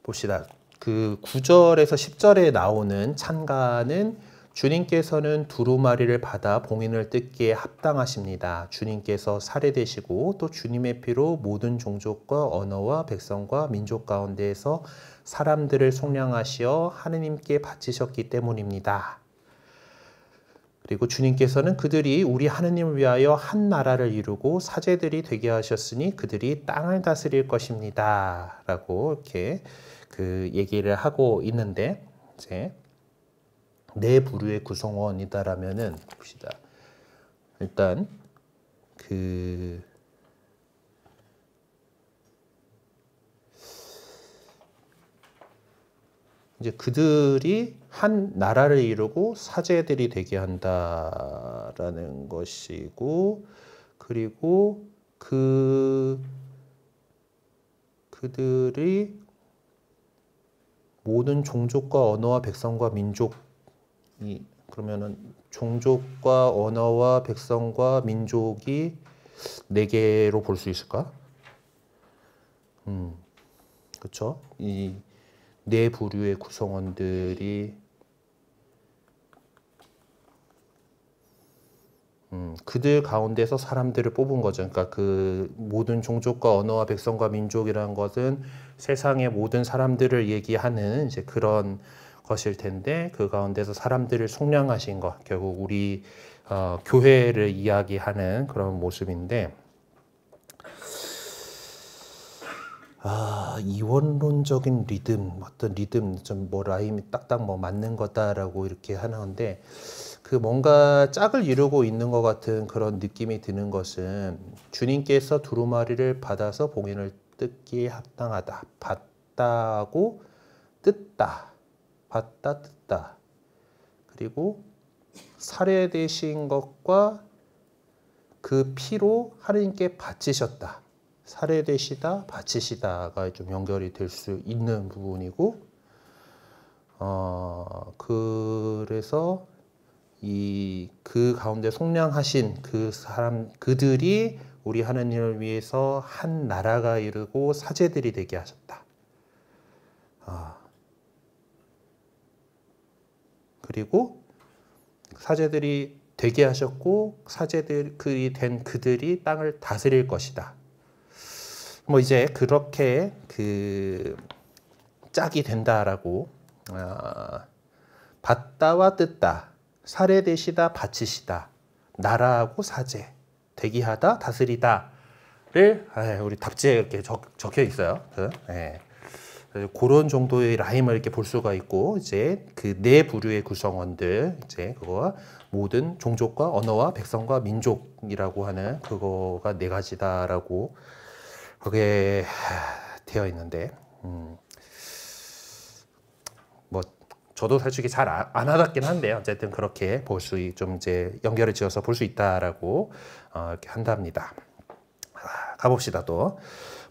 봅시다. 9절에서 10절에 나오는 찬가는 주님께서는 두루마리를 받아 봉인을 뜯기에 합당하십니다. 주님께서 살해되시고 또 주님의 피로 모든 종족과 언어와 백성과 민족 가운데에서 사람들을 속량하시어 하느님께 바치셨기 때문입니다. 그리고 주님께서는 그들이 우리 하느님을 위하여 한 나라를 이루고 사제들이 되게 하셨으니 그들이 땅을 다스릴 것입니다. 라고 이렇게 얘기를 하고 있는데 이제 네 부류의 구성원이다라면은 봅시다. 일단 이제 그들이 한 나라를 이루고 사제들이 되게 한다라는 것이고 그리고 그들이 모든 종족과 언어와 백성과 민족이 그러면은 종족과 언어와 백성과 민족이 4개로 볼 수 있을까? 그렇죠? 이 네 부류의 구성원들이 그들 가운데서 사람들을 뽑은 거죠. 그러니까 그 모든 종족과 언어와 백성과 민족이라는 것은 세상의 모든 사람들을 얘기하는 이제 그런 것일 텐데 그 가운데서 사람들을 속량하신 것, 결국 우리 교회를 이야기하는 그런 모습인데 이원론적인 리듬, 어떤 리듬, 좀 뭐 라임이 딱딱 뭐 맞는 거다라고 이렇게 하는데 뭔가 짝을 이루고 있는 것 같은 그런 느낌이 드는 것은 주님께서 두루마리를 받아서 봉인을 뜯기에 합당하다. 받다고 뜯다. 받다 뜯다. 그리고 살해되신 것과 그 피로 하나님께 바치셨다. 살해되시다, 바치시다가 좀 연결이 될 수 있는 부분이고, 그래서 그 가운데 속량하신 그 사람, 그들이 우리 하나님을 위해서 한 나라가 이르고 사제들이 되게 하셨다. 그리고 사제들이 되게 하셨고 사제들이 된 그들이 땅을 다스릴 것이다. 뭐 이제 그렇게 그 짝이 된다라고 받다와 뜯다, 살해되시다, 바치시다, 나라하고 사제, 대기하다, 다스리다를 우리 답지에 이렇게 적혀 있어요. 그런 정도의 라임을 이렇게 볼 수가 있고, 이제 그 네 부류의 구성원들, 이제 그거와 모든 종족과 언어와 백성과 민족이라고 하는 그거가 네 가지다라고 그게 되어 있는데, 뭐 저도 솔직히 잘 안 와닿긴 한데 어쨌든 그렇게 볼 수 좀 이제 연결을 지어서 볼 수 있다라고 이렇게 한답니다. 가봅시다 또.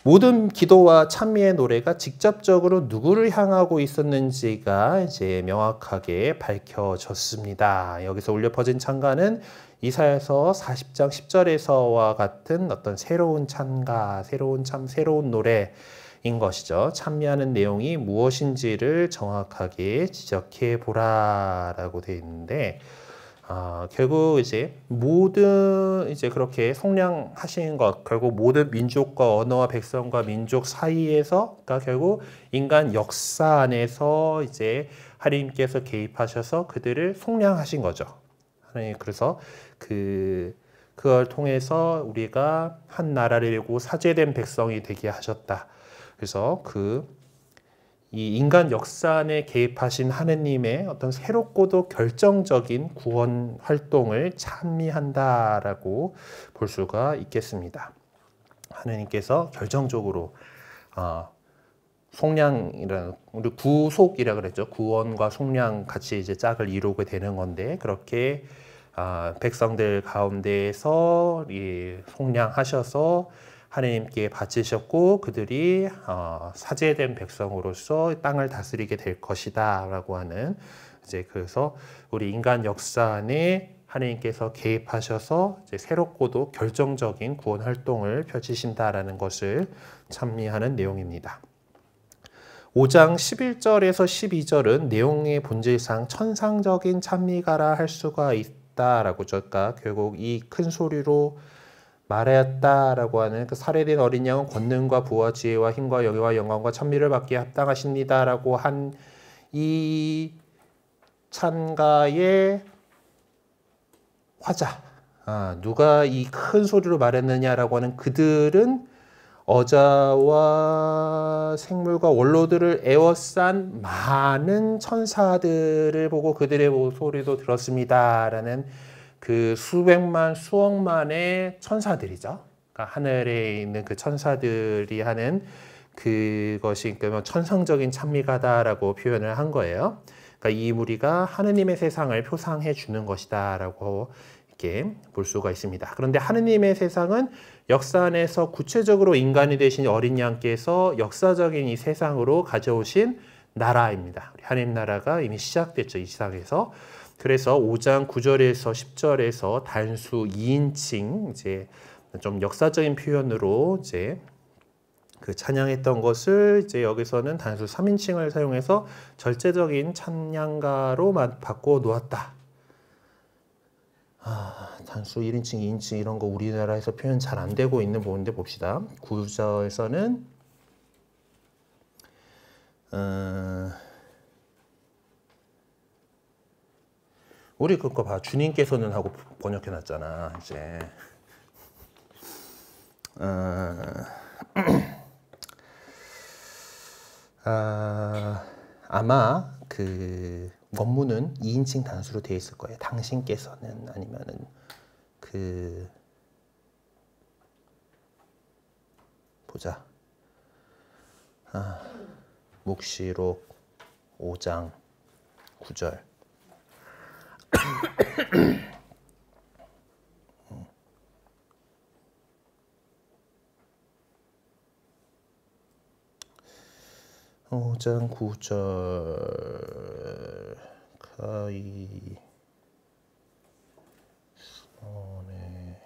모든 기도와 찬미의 노래가 직접적으로 누구를 향하고 있었는지가 이제 명확하게 밝혀졌습니다. 여기서 울려 퍼진 찬가는 이사야서 40장 10절에서와 같은 어떤 새로운 찬가, 새로운 노래인 것이죠. 찬미하는 내용이 무엇인지를 정확하게 지적해 보라라고 되어 있는데, 결국 이제 모든 이제 그렇게 속량하신 것, 결국 모든 민족과 언어와 백성과 민족 사이에서, 그러니까 결국 인간 역사 안에서 이제 하나님께서 개입하셔서 그들을 속량하신 거죠. 하나님, 그래서 그걸 통해서 우리가 한 나라를 이루고 사제된 백성이 되게 하셨다. 그래서 이 인간 역사 안에 개입하신 하느님의 어떤 새롭고도 결정적인 구원 활동을 찬미한다라고 볼 수가 있겠습니다. 하느님께서 결정적으로 속량이라는, 우리 구속이라 그랬죠. 구원과 속량 같이 이제 짝을 이루게 되는 건데, 그렇게 백성들 가운데에서 속량하셔서 하나님께 바치셨고 그들이 사제된 백성으로서 땅을 다스리게 될 것이다 라고 하는, 이제 그래서 우리 인간 역사 안에 하나님께서 개입하셔서 이제 새롭고도 결정적인 구원 활동을 펼치신다라는 것을 찬미하는 내용입니다. 5장 11절에서 12절은 내용의 본질상 천상적인 찬미가라 할 수가 있다라고, 그러니까 결국 이 큰 소리로 말하였다라고 하는 그 살해된 어린 양은 권능과 부와 지혜와 힘과 영예와 영광과 찬미를 받기에 합당하십니다라고 한 이 찬가의 화자, 누가 이 큰 소리로 말했느냐라고 하는, 그들은 어자와 생물과 원로들을 에워싼 많은 천사들을 보고 그들의 소리도 들었습니다라는 그 수백만 수억만의 천사들이죠. 그러니까 하늘에 있는 그 천사들이 하는 그것이 그러면 천상적인 찬미가다라고 표현을 한 거예요. 그러니까 이 무리가 하느님의 세상을 표상해 주는 것이다라고 이렇게 볼 수가 있습니다. 그런데 하느님의 세상은 역사 안에서 구체적으로 인간이 되신 어린 양께서 역사적인 이 세상으로 가져오신 나라입니다. 하느님 나라가 이미 시작됐죠, 이 세상에서. 그래서 5장 9절에서 10절에서 단수 2인칭, 이제 좀 역사적인 표현으로 이제 그 찬양했던 것을 이제 여기서는 단수 3인칭을 사용해서 절제적인 찬양가로 바꿔 놓았다. 단수 1인칭, 2인칭 이런 거 우리나라에서 표현 잘 안 되고 있는 부분인데 봅시다. 9절에서는 우리 그거 봐. 주님께서는 하고 번역해 놨잖아. 이제 아마 그 원문은 2인칭 단수로 되어 있을 거예요. 당신께서는, 아니면은 보자. 묵시록 5장 9절. 5장 9절 가이 선에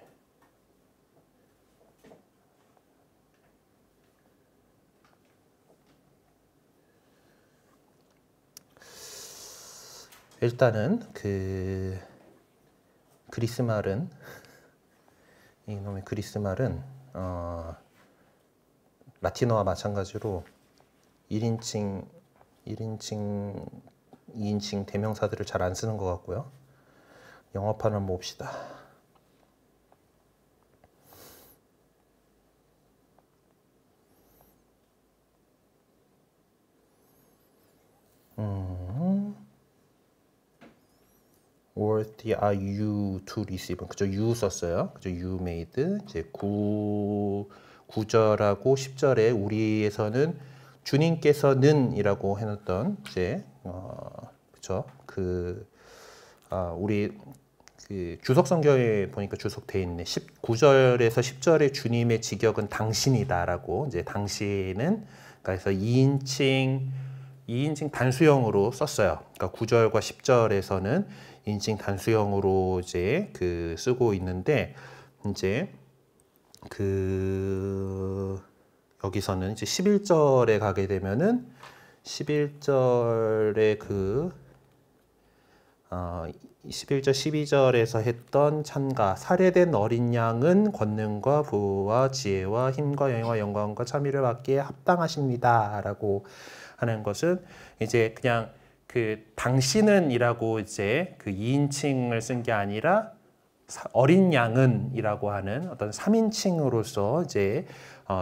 일단은 그 그리스말은 이놈의 그리스말은 라틴어와 마찬가지로 1인칭, 2인칭 대명사들을 잘 안 쓰는 것 같고요. 영어판 한번 봅시다. Worthy are you to receive. 그죠? You 썼어요. 그죠? You made. 이제 9절하고 10절에 우리에서는 주님께서는 이라고 해놓던 이제 그죠? 우리 그 주석 성경에 보니까 주석돼 있네. 9절에서 10절에 주님의 직역은 당신이다라고 이제 당신은 그래서 2인칭 단수형으로 썼어요. 그러니까 9절과 10절에서는 2인칭 단수형으로 이제 쓰고 있는데 이제 여기서는 이제 11절에 가게 되면은 11절에 11절 12절에서 했던 찬가 살해된 어린 양은 권능과 부와 지혜와 힘과 영예와 영광과 참의를 받기에 합당하십니다 라고 하는 것은 이제 그냥 당신은이라고 이제 2인칭을 쓴 게 아니라 어린 양은이라고 하는 어떤 3인칭으로서 이제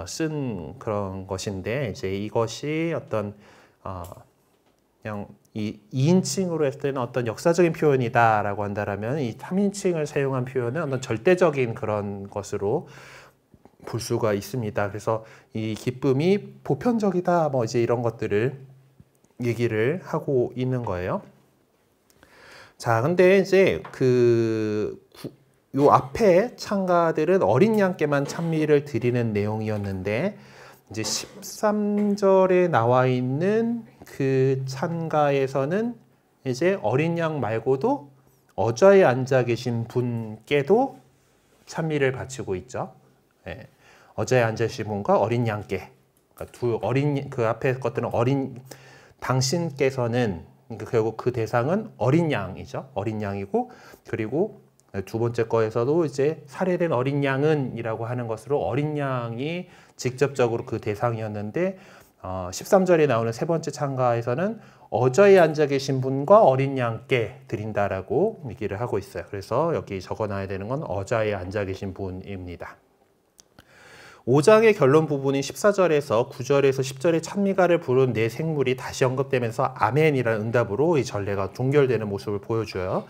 쓴 그런 것인데 이제 이것이 어떤 그냥 이 2인칭으로 했을 때는 어떤 역사적인 표현이다라고 한다라면 이 3인칭을 사용한 표현은 어떤 절대적인 그런 것으로 볼 수가 있습니다. 그래서 이 기쁨이 보편적이다 뭐 이제 이런 것들을 얘기를 하고 있는 거예요. 자, 근데 이제 요 앞에 찬가들은 어린 양께만 찬미를 드리는 내용이었는데 이제 13절에 나와 있는 그 찬가에서는 이제 어린 양 말고도 어좌에 앉아 계신 분께도 찬미를 바치고 있죠. 예. 어좌에 앉아 계신 분과 어린 양께. 그러니까 그 앞에 것들은 당신께서는 결국 그 대상은 어린 양이죠. 어린 양이고 그리고 두 번째 거에서도 이제 살해된 어린 양은이라고 하는 것으로 어린 양이 직접적으로 그 대상이었는데 13절에 나오는 세 번째 찬가에서는 어좌에 앉아 계신 분과 어린 양께 드린다라고 얘기를 하고 있어요. 그래서 여기 적어놔야 되는 건 어좌에 앉아 계신 분입니다. 5장의 결론 부분인 14절에서 9절에서 10절의 찬미가를 부른 네 생물이 다시 언급되면서 아멘이라는 응답으로 이 전례가 종결되는 모습을 보여줘요.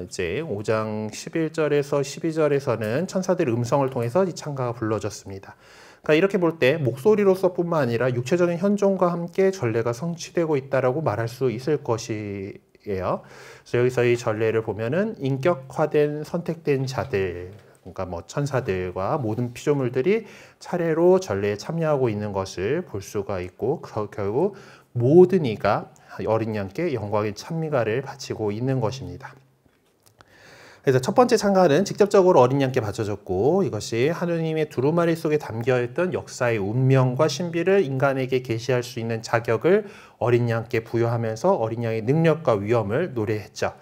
이제 5장 11절에서 12절에서는 천사들의 음성을 통해서 이 찬가가 불러졌습니다. 그러니까 이렇게 볼 때 목소리로서뿐만 아니라 육체적인 현존과 함께 전례가 성취되고 있다라고 말할 수 있을 것이에요. 그래서 여기서 이 전례를 보면은 인격화된 선택된 자들, 그러니까 뭐 천사들과 모든 피조물들이 차례로 전례에 참여하고 있는 것을 볼 수가 있고 결국 모든 이가 어린 양께 영광의 찬미가를 바치고 있는 것입니다. 그래서 첫 번째 찬가는 직접적으로 어린 양께 바쳐졌고 이것이 하느님의 두루마리 속에 담겨있던 역사의 운명과 신비를 인간에게 계시할 수 있는 자격을 어린 양께 부여하면서 어린 양의 능력과 위엄을 노래했죠.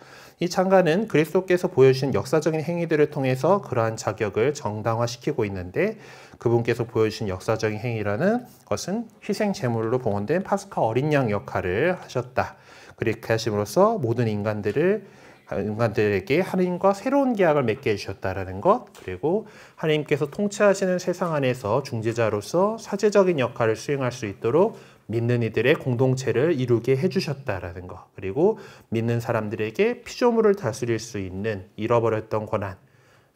이 찬가는 그리스도께서 보여주신 역사적인 행위들을 통해서 그러한 자격을 정당화시키고 있는데 그분께서 보여주신 역사적인 행위라는 것은 희생 제물로 봉헌된 파스카 어린 양 역할을 하셨다. 그렇게 하심으로써 모든 인간들에게 하나님과 새로운 계약을 맺게 해주셨다라는 것, 그리고 하나님께서 통치하시는 세상 안에서 중재자로서 사제적인 역할을 수행할 수 있도록 믿는 이들의 공동체를 이루게 해주셨다라는 것, 그리고 믿는 사람들에게 피조물을 다스릴 수 있는 잃어버렸던 권한,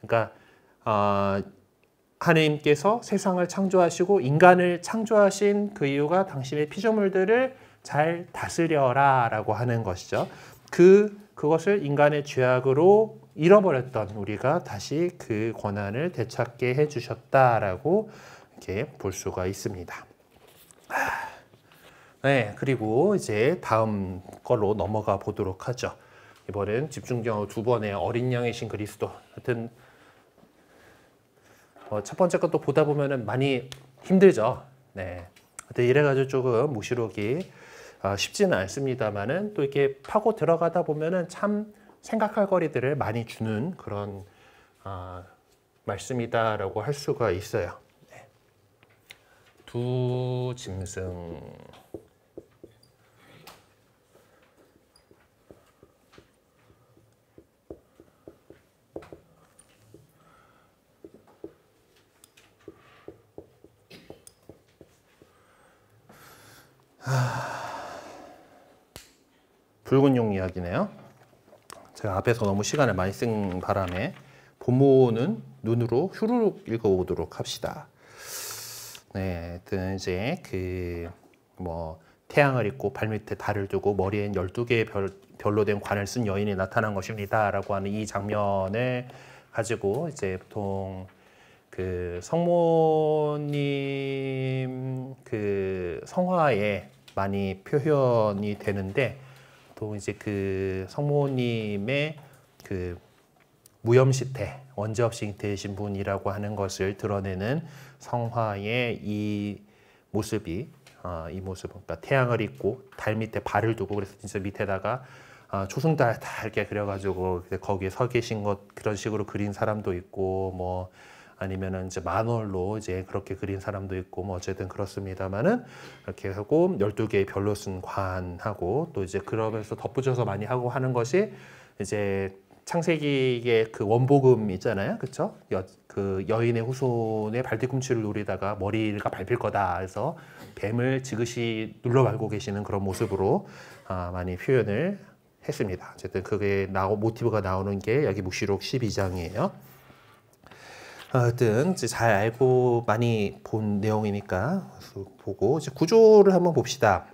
그러니까 하나님께서 세상을 창조하시고 인간을 창조하신 그 이유가 당신의 피조물들을 잘 다스려라 라고 하는 것이죠. 그 그것을 인간의 죄악으로 잃어버렸던 우리가 다시 그 권한을 되찾게 해주셨다라고 이렇게 볼 수가 있습니다. 네, 그리고 이제 다음 걸로 넘어가 보도록 하죠. 이번엔 집중적으로 두 번의 어린 양이신 그리스도. 하여튼 첫 번째 것도 보다 보면은 많이 힘들죠. 네, 하여튼 이래가지고 조금 묵시록이 쉽지는 않습니다만은 또 이렇게 파고 들어가다 보면은 참 생각할 거리들을 많이 주는 그런 말씀이다라고 할 수가 있어요. 네. 두 짐승. 붉은 용 이야기네요. 제가 앞에서 너무 시간을 많이 쓴 바람에 본문은 눈으로 후루룩 읽어보도록 합시다. 네, 하여튼 이제 태양을 입고 발밑에 달을 두고 머리엔 12개의 별로 된 관을 쓴 여인이 나타난 것입니다라고 하는 이 장면을 가지고 이제 보통 그 성모님 그 성화에 많이 표현이 되는데 또 이제 그 성모님의 그 무염시태, 원죄 없이 잉태이신 분이라고 하는 것을 드러내는 성화의 이 모습이 이 모습, 그러니까 태양을 입고 달 밑에 발을 두고 그래서 진짜 밑에다가 초승달 다 이렇게 그려가지고 거기에 서 계신 것 그런 식으로 그린 사람도 있고 뭐 아니면은 이제 만월로 이제 그렇게 그린 사람도 있고 뭐 어쨌든 그렇습니다만은 이렇게 하고 12개의 별로 쓴 관하고 또 이제 그러면서 덧붙여서 많이 하고 하는 것이 이제 창세기의 그 원복음 있잖아요. 그렇죠? 그 여인의 후손의 발뒤꿈치를 노리다가 머리가 밟힐 거다 해서 뱀을 지그시 눌러 밟고 계시는 그런 모습으로 많이 표현을 했습니다. 어쨌든 그게 모티브가 나오는 게 여기 묵시록 12장이에요. 하여튼 잘 알고 많이 본 내용이니까 보고 이제 구조를 한번 봅시다.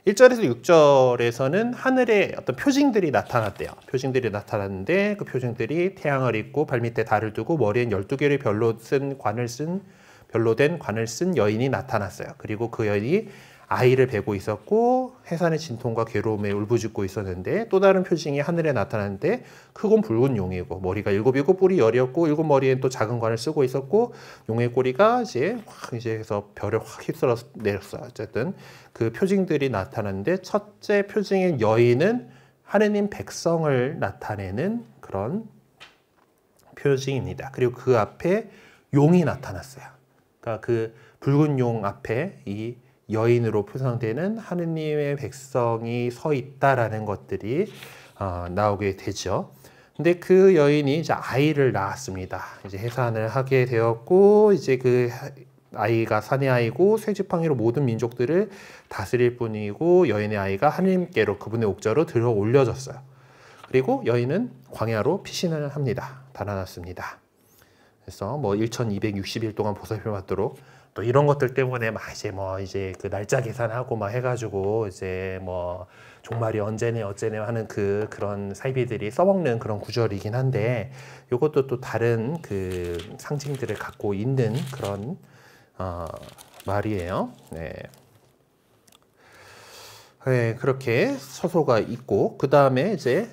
1절에서 6절에서는 하늘에 어떤 표징들이 나타났대요. 표징들이 나타났는데 그 표징들이 태양을 입고 발밑에 달을 두고 머리엔 12개의 별로 된 관을 쓴 여인이 나타났어요. 그리고 그 여인이 아이를 베고 있었고 해산의 진통과 괴로움에 울부짖고 있었는데 또 다른 표징이 하늘에 나타났는데 크고 붉은 용이고 머리가 7이고 뿔이 10이었고 7머리엔 또 작은 관을 쓰고 있었고 용의 꼬리가 이제 해서 별을 확 휩쓸어 내렸어요. 어쨌든 그 표징들이 나타났는데 첫째 표징인 여인은 하느님 백성을 나타내는 그런 표징입니다. 그리고 그 앞에 용이 나타났어요. 그러니까 그 붉은 용 앞에 이 여인으로 표상되는 하느님의 백성이 서 있다라는 것들이 나오게 되죠. 근데 그 여인이 이제 아이를 낳았습니다. 이제 해산을 하게 되었고 이제 그 아이가 사내 아이고 쇠지팡이로 모든 민족들을 다스릴 뿐이고 여인의 아이가 하느님께로 그분의 옥저로 들어 올려졌어요. 그리고 여인은 광야로 피신을 합니다. 달아났습니다. 그래서 1260일 동안 보살펴 받도록 또 이런 것들 때문에 막 이제 그 날짜 계산하고 막 해가지고 이제 종말이 언제네 어째네 하는 그런 사이비들이 써먹는 그런 구절이긴 한데 이것도 또 다른 그 상징들을 갖고 있는 그런 말이에요. 네. 네, 그렇게 서소가 있고 그 다음에 이제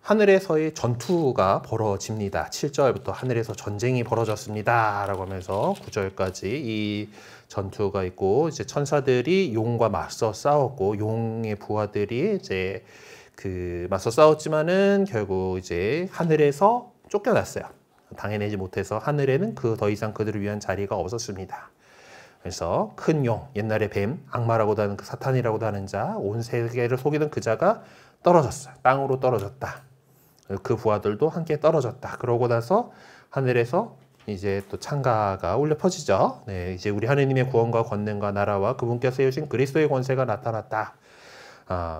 하늘에서의 전투가 벌어집니다. 7절부터 하늘에서 전쟁이 벌어졌습니다. 라고 하면서 9절까지 이 전투가 있고, 이제 천사들이 용과 맞서 싸웠고, 용의 부하들이 이제 맞서 싸웠지만은 결국 이제 하늘에서 쫓겨났어요. 당해내지 못해서 하늘에는 더 이상 그들을 위한 자리가 없었습니다. 그래서 큰 용, 옛날에 뱀, 악마라고도 하는 그 사탄이라고도 하는 자, 온 세계를 속이던 그 자가 떨어졌어요. 땅으로 떨어졌다. 그 부하들도 함께 떨어졌다. 그러고 나서 하늘에서 이제 또 창가가 울려 퍼지죠. 네, 이제 우리 하느님의 구원과 권능과 나라와 그분께서 세우신 그리스도의 권세가 나타났다.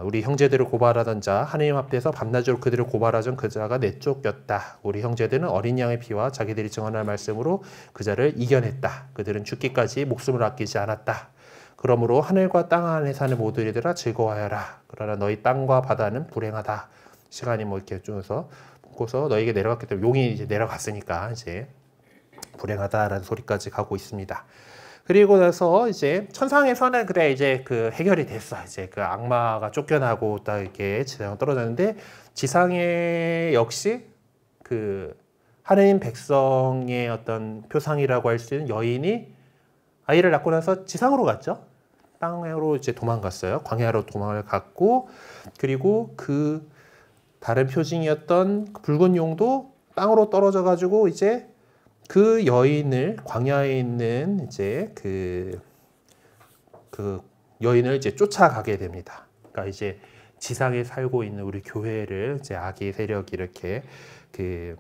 우리 형제들을 고발하던 자, 하느님 앞에서 밤낮으로 그들을 고발하던 그 자가 내쫓겼다. 우리 형제들은 어린 양의 피와 자기들이 증언할 말씀으로 그 자를 이겨냈다. 그들은 죽기까지 목숨을 아끼지 않았다. 그러므로 하늘과 땅 안에 사는 모두들아 즐거워하여라. 그러나 너희 땅과 바다는 불행하다. 시간이 뭐 이렇게 줄어서 묶어서 너에게 내려갔기 때문에 용이 이제 내려갔으니까 이제 불행하다라는 소리까지 가고 있습니다. 그리고 나서 이제 천상에서는 그래 이제 그 해결이 됐어. 이제 그 악마가 쫓겨나고 딱 이렇게 지상으로 떨어졌는데 지상에 역시 그 하느님 백성의 어떤 표상이라고 할 수 있는 여인이 아이를 낳고 나서 지상으로 갔죠. 땅으로 이제 도망갔어요. 광야로 도망을 갔고 그리고 그 다른 표징이었던 붉은 용도 땅으로 떨어져 가지고 이제 그 여인을 광야에 있는 이제 그 여인을 이제 쫓아가게 됩니다. 그러니까 이제 지상에 살고 있는 우리 교회를 이제 악의 세력이 이렇게 그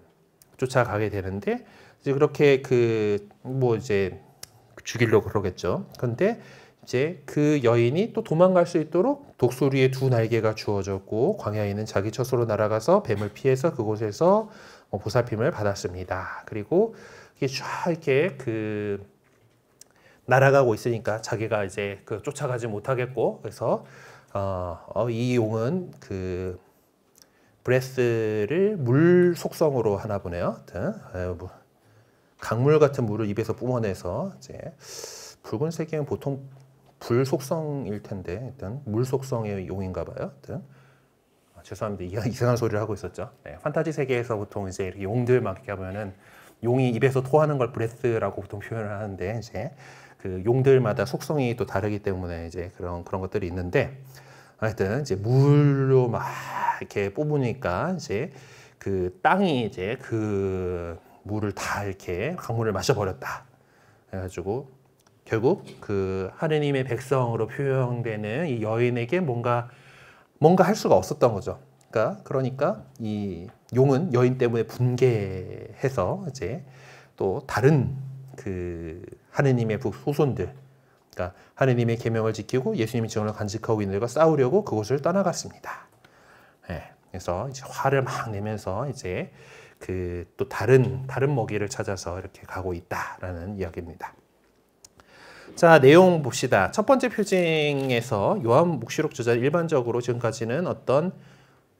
쫓아가게 되는데 이제 그렇게 그 뭐 이제 죽이려고 그러겠죠. 그런데 이제 그 여인이 또 도망갈 수 있도록 독수리의 두 날개가 주어졌고 광야에 있는 자기 처소로 날아가서 뱀을 피해서 그곳에서 보살핌을 받았습니다. 그리고 이게 쫙 이렇게 그 날아가고 있으니까 자기가 이제 그 쫓아가지 못하겠고 그래서 이 용은 그 브레스를 물 속성으로 하나 보네요. 강물 같은 물을 입에서 뿜어내서 이제 붉은색은 보통 불 속성일 텐데 일단 물 속성의 용인가 봐요. 죄송합니다. 이상한 소리를 하고 있었죠. 네, 판타지 세계에서 보통 이제 이렇게 용들 막 이렇게 하면은 용이 입에서 토하는 걸 브레스라고 보통 표현을 하는데 이제 그 용들마다 속성이 또 다르기 때문에 이제 그런 것들이 있는데 하여튼 이제 물로 막 이렇게 뽑으니까 이제 그 땅이 이제 그 물을 다 이렇게 강물을 마셔버렸다. 그래가지고 결국 그 하느님의 백성으로 표현되는 이 여인에게 뭔가 할 수가 없었던 거죠. 그러니까 이 용은 여인 때문에 분개해서 이제 또 다른 그 하느님의 후손들, 그러니까 하느님의 계명을 지키고 예수님의 증언을 간직하고 있는 들과 싸우려고 그곳을 떠나갔습니다. 네, 그래서 이제 화를 막 내면서 이제 그 또 다른 먹이를 찾아서 이렇게 가고 있다라는 이야기입니다. 자, 내용 봅시다. 첫 번째 표징에서 요한묵시록 저자는 일반적으로 지금까지는 어떤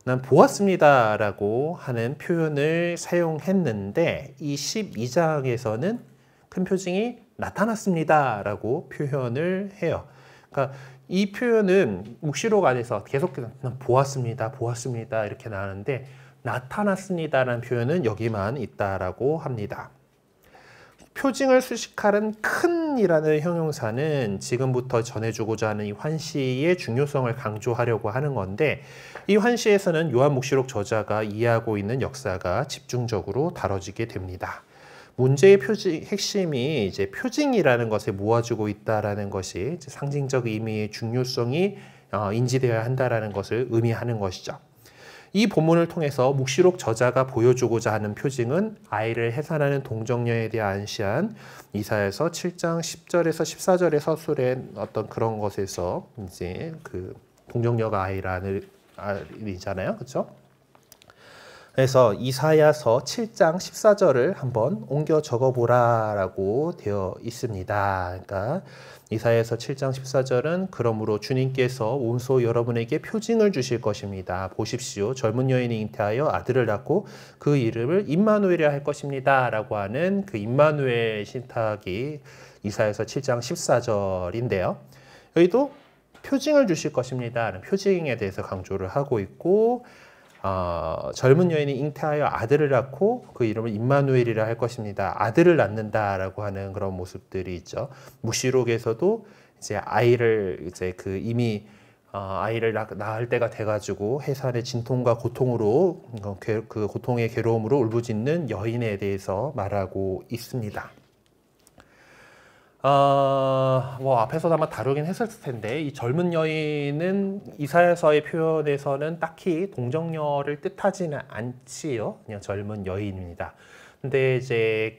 난 보았습니다라고 하는 표현을 사용했는데 이 12장에서는 큰 표징이 나타났습니다라고 표현을 해요. 그러니까 이 표현은 묵시록 안에서 계속해서 보았습니다 이렇게 나오는데 나타났습니다라는 표현은 여기만 있다라고 합니다. 표징을 수식하는 큰이라는 형용사는 지금부터 전해주고자 하는 이 환시의 중요성을 강조하려고 하는 건데 이 환시에서는 요한묵시록 저자가 이해하고 있는 역사가 집중적으로 다뤄지게 됩니다. 문제의 핵심이 이제 표징이라는 것에 모아지고 있다라는 것이 이제 상징적 의미의 중요성이 인지되어야 한다라는 것을 의미하는 것이죠. 이 본문을 통해서 묵시록 저자가 보여주고자 하는 표징은 아이를 해산하는 동정녀에 대한 안시한 이사야서 7장 10절에서 14절의 서술의 어떤 그런 것에서 이제 그 동정녀가 아이잖아요, 그렇죠? 그래서 이사야서 7장 14절을 한번 옮겨 적어보라라고 되어 있습니다. 그러니까 이사야서 7장 14절은 그러므로 주님께서 온소 여러분에게 표징을 주실 것입니다. 보십시오. 젊은 여인이 잉태하여 아들을 낳고 그 이름을 임마누엘이라 할 것입니다. 라고 하는 그 임마누엘 신탁이 이사야서 7장 14절인데요. 여기도 표징을 주실 것입니다. 라는 표징에 대해서 강조를 하고 있고 젊은 여인이 잉태하여 아들을 낳고 그 이름을 임마누엘이라 할 것입니다. 아들을 낳는다라고 하는 그런 모습들이 있죠. 묵시록에서도 이제 아이를 이제 그 이미 아이를 낳을 때가 돼가지고 해산의 진통과 고통으로 그 고통의 괴로움으로 울부짖는 여인에 대해서 말하고 있습니다. 뭐 앞에서도 아마 다루긴 했을 텐데 이 젊은 여인은 이사야서의 표현에서는 딱히 동정녀를 뜻하지는 않지요. 그냥 젊은 여인입니다. 근데 이제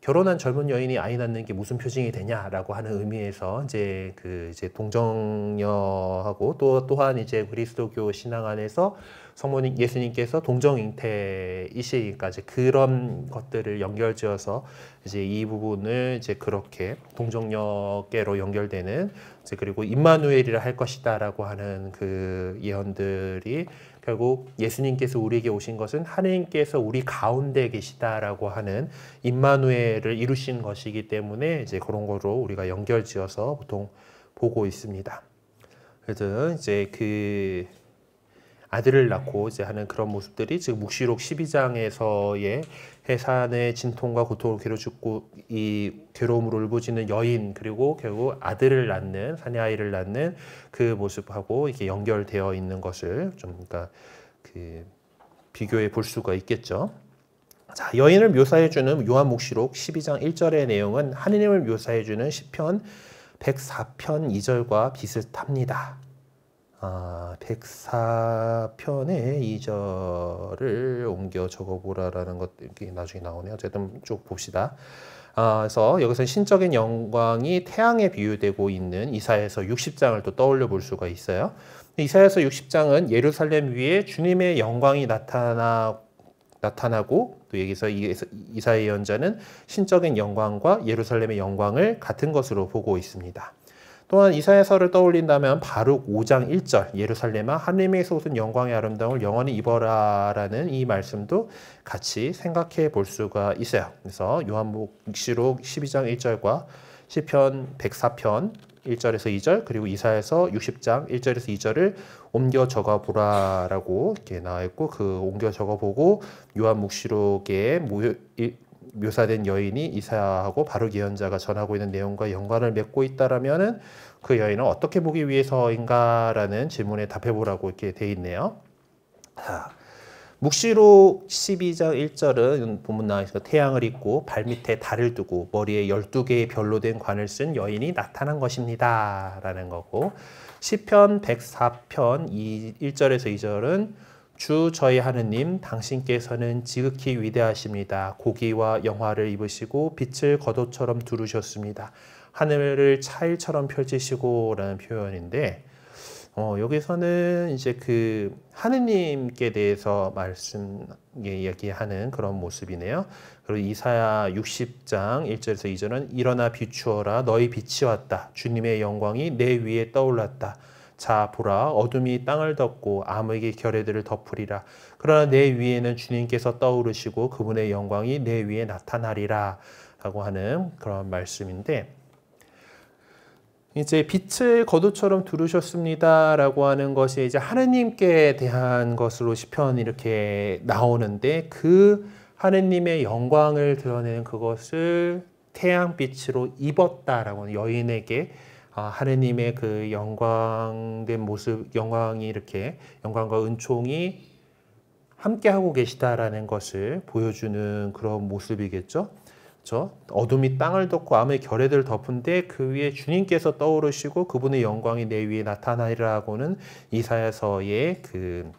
결혼한 젊은 여인이 아이 낳는 게 무슨 표징이 되냐라고 하는 의미에서 이제 이제 동정녀하고 또한 이제 그리스도교 신앙 안에서 성모님 예수님께서 동정 잉태이시니까 이제 그런 것들을 연결지어서 이제 이 부분을 이제 그렇게 동정녀계로 연결되는 이제 그리고 임마누엘이라 할 것이다라고 하는 그 예언들이 결국 예수님께서 우리에게 오신 것은 하느님께서 우리 가운데 계시다라고 하는 임마누엘을 이루신 것이기 때문에 이제 그런 거로 우리가 연결지어서 보통 보고 있습니다. 그래서 이제 그 아들을 낳고 이제 하는 그런 모습들이 지금 묵시록 12장에서의 해산의 진통과 고통을 괴로워 이 괴로움으로 울부짖는 여인 그리고 결국 아들을 낳는 사내 아이를 낳는 그 모습하고 이게 연결되어 있는 것을 좀 그러니까 그 비교해 볼 수가 있겠죠. 자, 여인을 묘사해 주는 요한묵시록 12장 1절의 내용은 하느님을 묘사해 주는 시편 104편 2절과 비슷합니다. 104편의 2절을 옮겨 적어보라라는 것들이 나중에 나오네요. 어쨌든 쭉 봅시다. 그래서 여기서 신적인 영광이 태양에 비유되고 있는 이사야서 60장을 또 떠올려 볼 수가 있어요. 이사야서 60장은 예루살렘 위에 주님의 영광이 나타나고 또 여기서 이사야 예언자는 신적인 영광과 예루살렘의 영광을 같은 것으로 보고 있습니다. 또한 이사야서를 떠올린다면 바룩 5장 1절 예루살렘아 하느님에서 오신 영광의 아름다움을 영원히 입어라라는 이 말씀도 같이 생각해 볼 수가 있어요. 그래서 요한묵시록 12장 1절과 시편 104편 1절에서 2절 그리고 이사야서 60장 1절에서 2절을 옮겨 적어 보라라고 이렇게 나와 있고 그 옮겨 적어 보고 요한묵시록에 묘사된 여인이 이사야하고 바룩 예언자가 전하고 있는 내용과 연관을 맺고 있다라면은 그 여인은 어떻게 보기 위해서인가라는 질문에 답해보라고 이렇게 돼 있네요. 자, 묵시록 12장 1절은 본문 나와 있어 태양을 입고 발밑에 달을 두고 머리에 12개의 별로 된 관을 쓴 여인이 나타난 것입니다. 라는 거고 시편 104편 1절에서 2절은 주 저희 하느님 당신께서는 지극히 위대하십니다. 고기와 영화를 입으시고 빛을 겉옷처럼 두르셨습니다. 하늘을 차일처럼 펼치시고 라는 표현인데 여기서는 이제 그 하느님께 대해서 얘기하는 그런 모습이네요. 그리고 이사야 60장 1절에서 2절은 일어나 비추어라 너희 빛이 왔다. 주님의 영광이 내 위에 떠올랐다. 자 보라 어둠이 땅을 덮고 암흑의 결의들을 덮으리라. 그러나 내 위에는 주님께서 떠오르시고 그분의 영광이 내 위에 나타나리라 라고 하는 그런 말씀인데 이제 빛을 겉옷처럼 두르셨습니다 라고 하는 것이 이제 하느님께 대한 것으로 시편 이렇게 나오는데 그 하느님의 영광을 드러내는 그것을 태양빛으로 입었다라고 하는 여인에게 하느님의 그 영광된 모습, 영광이 이렇게 영광과 은총이 함께하고 계시다라는 것을 보여주는 그런 모습이겠죠. 그렇죠? 어둠이 땅을 덮고 암의 결의들을 덮은데 그 위에 주님께서 떠오르시고 그분의 영광이 내 위에 나타나리라고는 이사야서의 그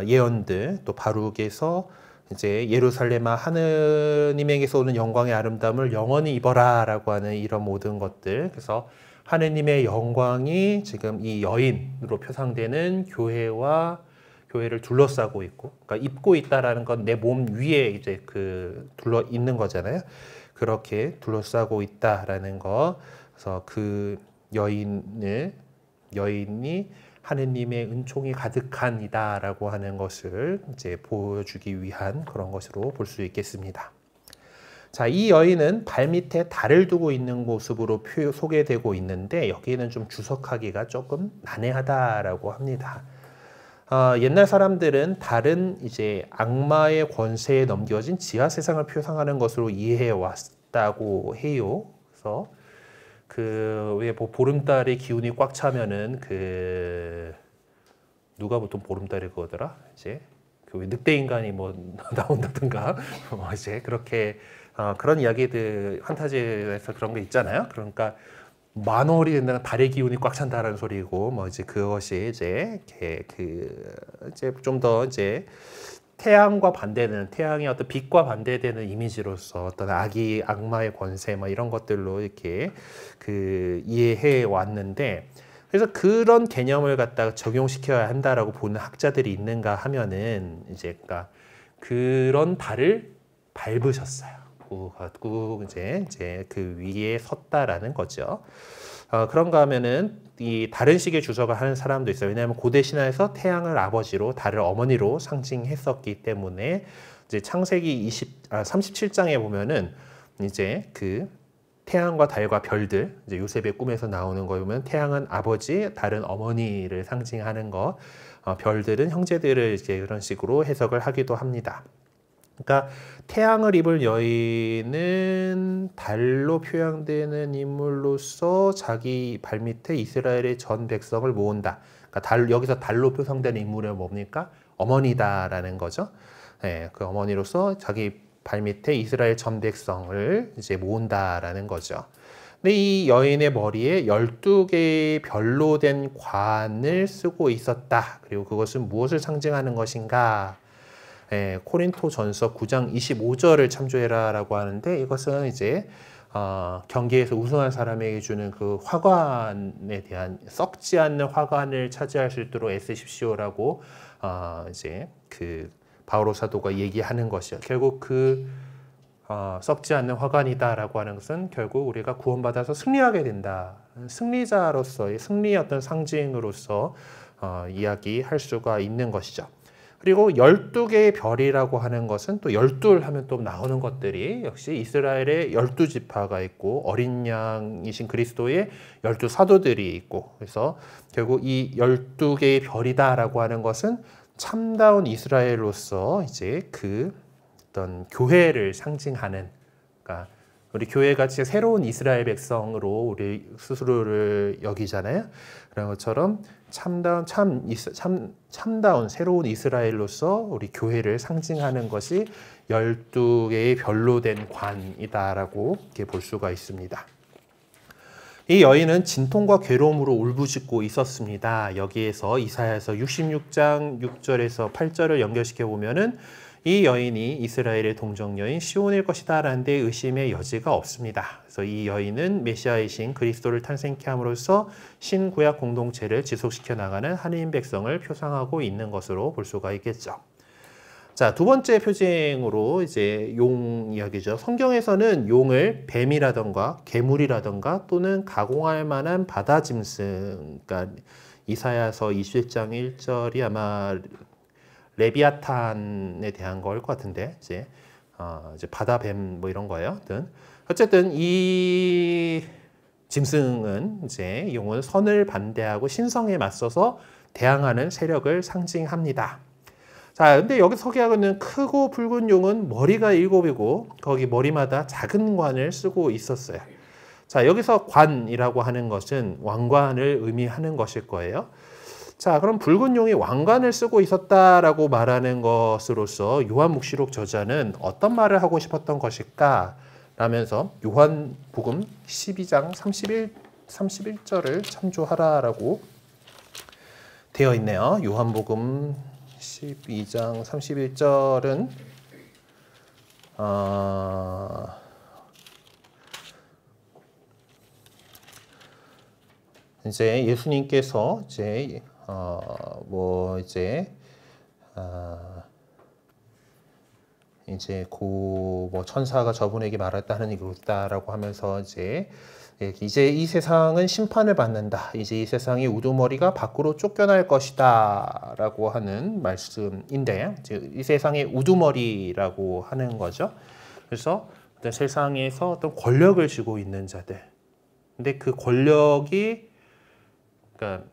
예언들 또 바룩에서 이제 예루살렘아 하느님에게서 오는 영광의 아름다움을 영원히 입어라라고 하는 이런 모든 것들. 그래서 하느님의 영광이 지금 이 여인으로 표상되는 교회를 둘러싸고 있고, 그러니까 입고 있다라는 건 내 몸 위에 이제 그 둘러 있는 거잖아요. 그렇게 둘러싸고 있다라는 거. 그래서 그 여인이 하느님의 은총이 가득한 이다라고 하는 것을 이제 보여주기 위한 그런 것으로 볼 수 있겠습니다. 자, 이 여인은 발밑에 달을 두고 있는 모습으로 소개되고 있는데 여기에는 좀 주석하기가 조금 난해하다라고 합니다. 옛날 사람들은 달은 이제 악마의 권세에 넘겨진 지하 세상을 표상하는 것으로 이해해 왔다고 해요. 그래서 왜 보름달의 기운이 꽉 차면은 누가 보통 보름달이 그거더라? 이제 왜 늑대 인간이 뭐 나온다든가 이제 그렇게 그런 이야기들 판타지에서 그런 게 있잖아요. 그러니까 만월이 된다는 달의 기운이 꽉 찬다라는 소리고 뭐 이제 그것이 이제 이제 좀 더 이제 태양과 반대되는 태양의 어떤 빛과 반대되는 이미지로서 어떤 악마의 권세 뭐 이런 것들로 이렇게 그 이해해 왔는데 그래서 그런 개념을 갖다가 적용시켜야 한다라고 보는 학자들이 있는가 하면은 이제 그러니까 그런 발을 밟으셨어요. 꾹 이제 그 위에 섰다라는 거죠. 그런가 하면은 이 다른 식의 주석을 하는 사람도 있어요. 왜냐하면 고대 신화에서 태양을 아버지로 달을 어머니로 상징했었기 때문에 이제 창세기 37장에 보면은 이제 그 태양과 달과 별들 이제 요셉의 꿈에서 나오는 거 보면 태양은 아버지, 달은 어머니를 상징하는 거, 별들은 형제들을 이제 그런 식으로 해석을 하기도 합니다. 그러니까 태양을 입을 여인은 달로 표현되는 인물로서 자기 발밑에 이스라엘의 전 백성을 모은다. 그러니까 여기서 달로 표상되는 인물은 뭡니까? 어머니다라는 거죠. 네, 그 어머니로서 자기 발밑에 이스라엘 전 백성을 이제 모은다라는 거죠. 근데 이 여인의 머리에 12개의 별로 된 관을 쓰고 있었다. 그리고 그것은 무엇을 상징하는 것인가? 코린토전서 9장 25절을 참조해라라고 하는데 이것은 이제 경기에서 우승한 사람에게 주는 그 화관에 대한 썩지 않는 화관을 차지할 수 있도록 애쓰십시오라고 이제 그 바오로 사도가 얘기하는 것이요. 결국 그 썩지 않는 화관이다라고 하는 것은 결국 우리가 구원받아서 승리하게 된다. 승리자로서의 승리의 어떤 상징으로서 이야기할 수가 있는 것이죠. 그리고 12개의 별이라고 하는 것은 또 12 하면 또 나오는 것들이 역시 이스라엘의 12지파가 있고 어린 양이신 그리스도의 12사도들이 있고 그래서 결국 이 12개의 별이다라고 하는 것은 참다운 이스라엘로서 이제 그 어떤 교회를 상징하는 그러니까 우리 교회가 진짜 새로운 이스라엘 백성으로 우리 스스로를 여기잖아요. 그런 것처럼 참다운 새로운 이스라엘로서 우리 교회를 상징하는 것이 12개의 별로 된 관이다라고 이렇게 볼 수가 있습니다. 이 여인은 진통과 괴로움으로 울부짖고 있었습니다. 여기에서 이사야서 66장 6절에서 8절을 연결시켜 보면은 이 여인이 이스라엘의 동정 여인 시온일 것이다 라는 데 의심의 여지가 없습니다. 그래서 이 여인은 메시아이신 그리스도를 탄생케 함으로써 신구약 공동체를 지속시켜 나가는 하나님 백성을 표상하고 있는 것으로 볼 수가 있겠죠. 자, 두 번째 표징으로 이제 용 이야기죠. 성경에서는 용을 뱀이라던가 괴물이라던가 또는 가공할 만한 바다 짐승, 그러니까 이사야서 21장 1절이 아마 레비아탄에 대한 걸 것 같은데 이제 바다뱀 뭐 이런 거예요. 어쨌든 이 짐승은 이제 용은 선을 반대하고 신성에 맞서서 대항하는 세력을 상징합니다. 자, 근데 여기 소개하고 있는 크고 붉은 용은 머리가 7이고 거기 머리마다 작은 관을 쓰고 있었어요. 자, 여기서 관이라고 하는 것은 왕관을 의미하는 것일 거예요. 자, 그럼 붉은 용이 왕관을 쓰고 있었다라고 말하는 것으로서 요한묵시록 저자는 어떤 말을 하고 싶었던 것일까? 라면서 요한복음 12장 31절을 참조하라라고 되어 있네요. 요한복음 12장 31절은 이제 예수님께서 이제 이제 뭐 천사가 저분에게 말했다는 이것다라고 하면서 이제 이 세상은 심판을 받는다. 이제 이 세상의 우두머리가 밖으로 쫓겨날 것이다라고 하는 말씀인데 이 세상의 우두머리라고 하는 거죠. 그래서 어떤 세상에서 어떤 권력을 쥐고 있는 자들. 근데 그 권력이 그러니까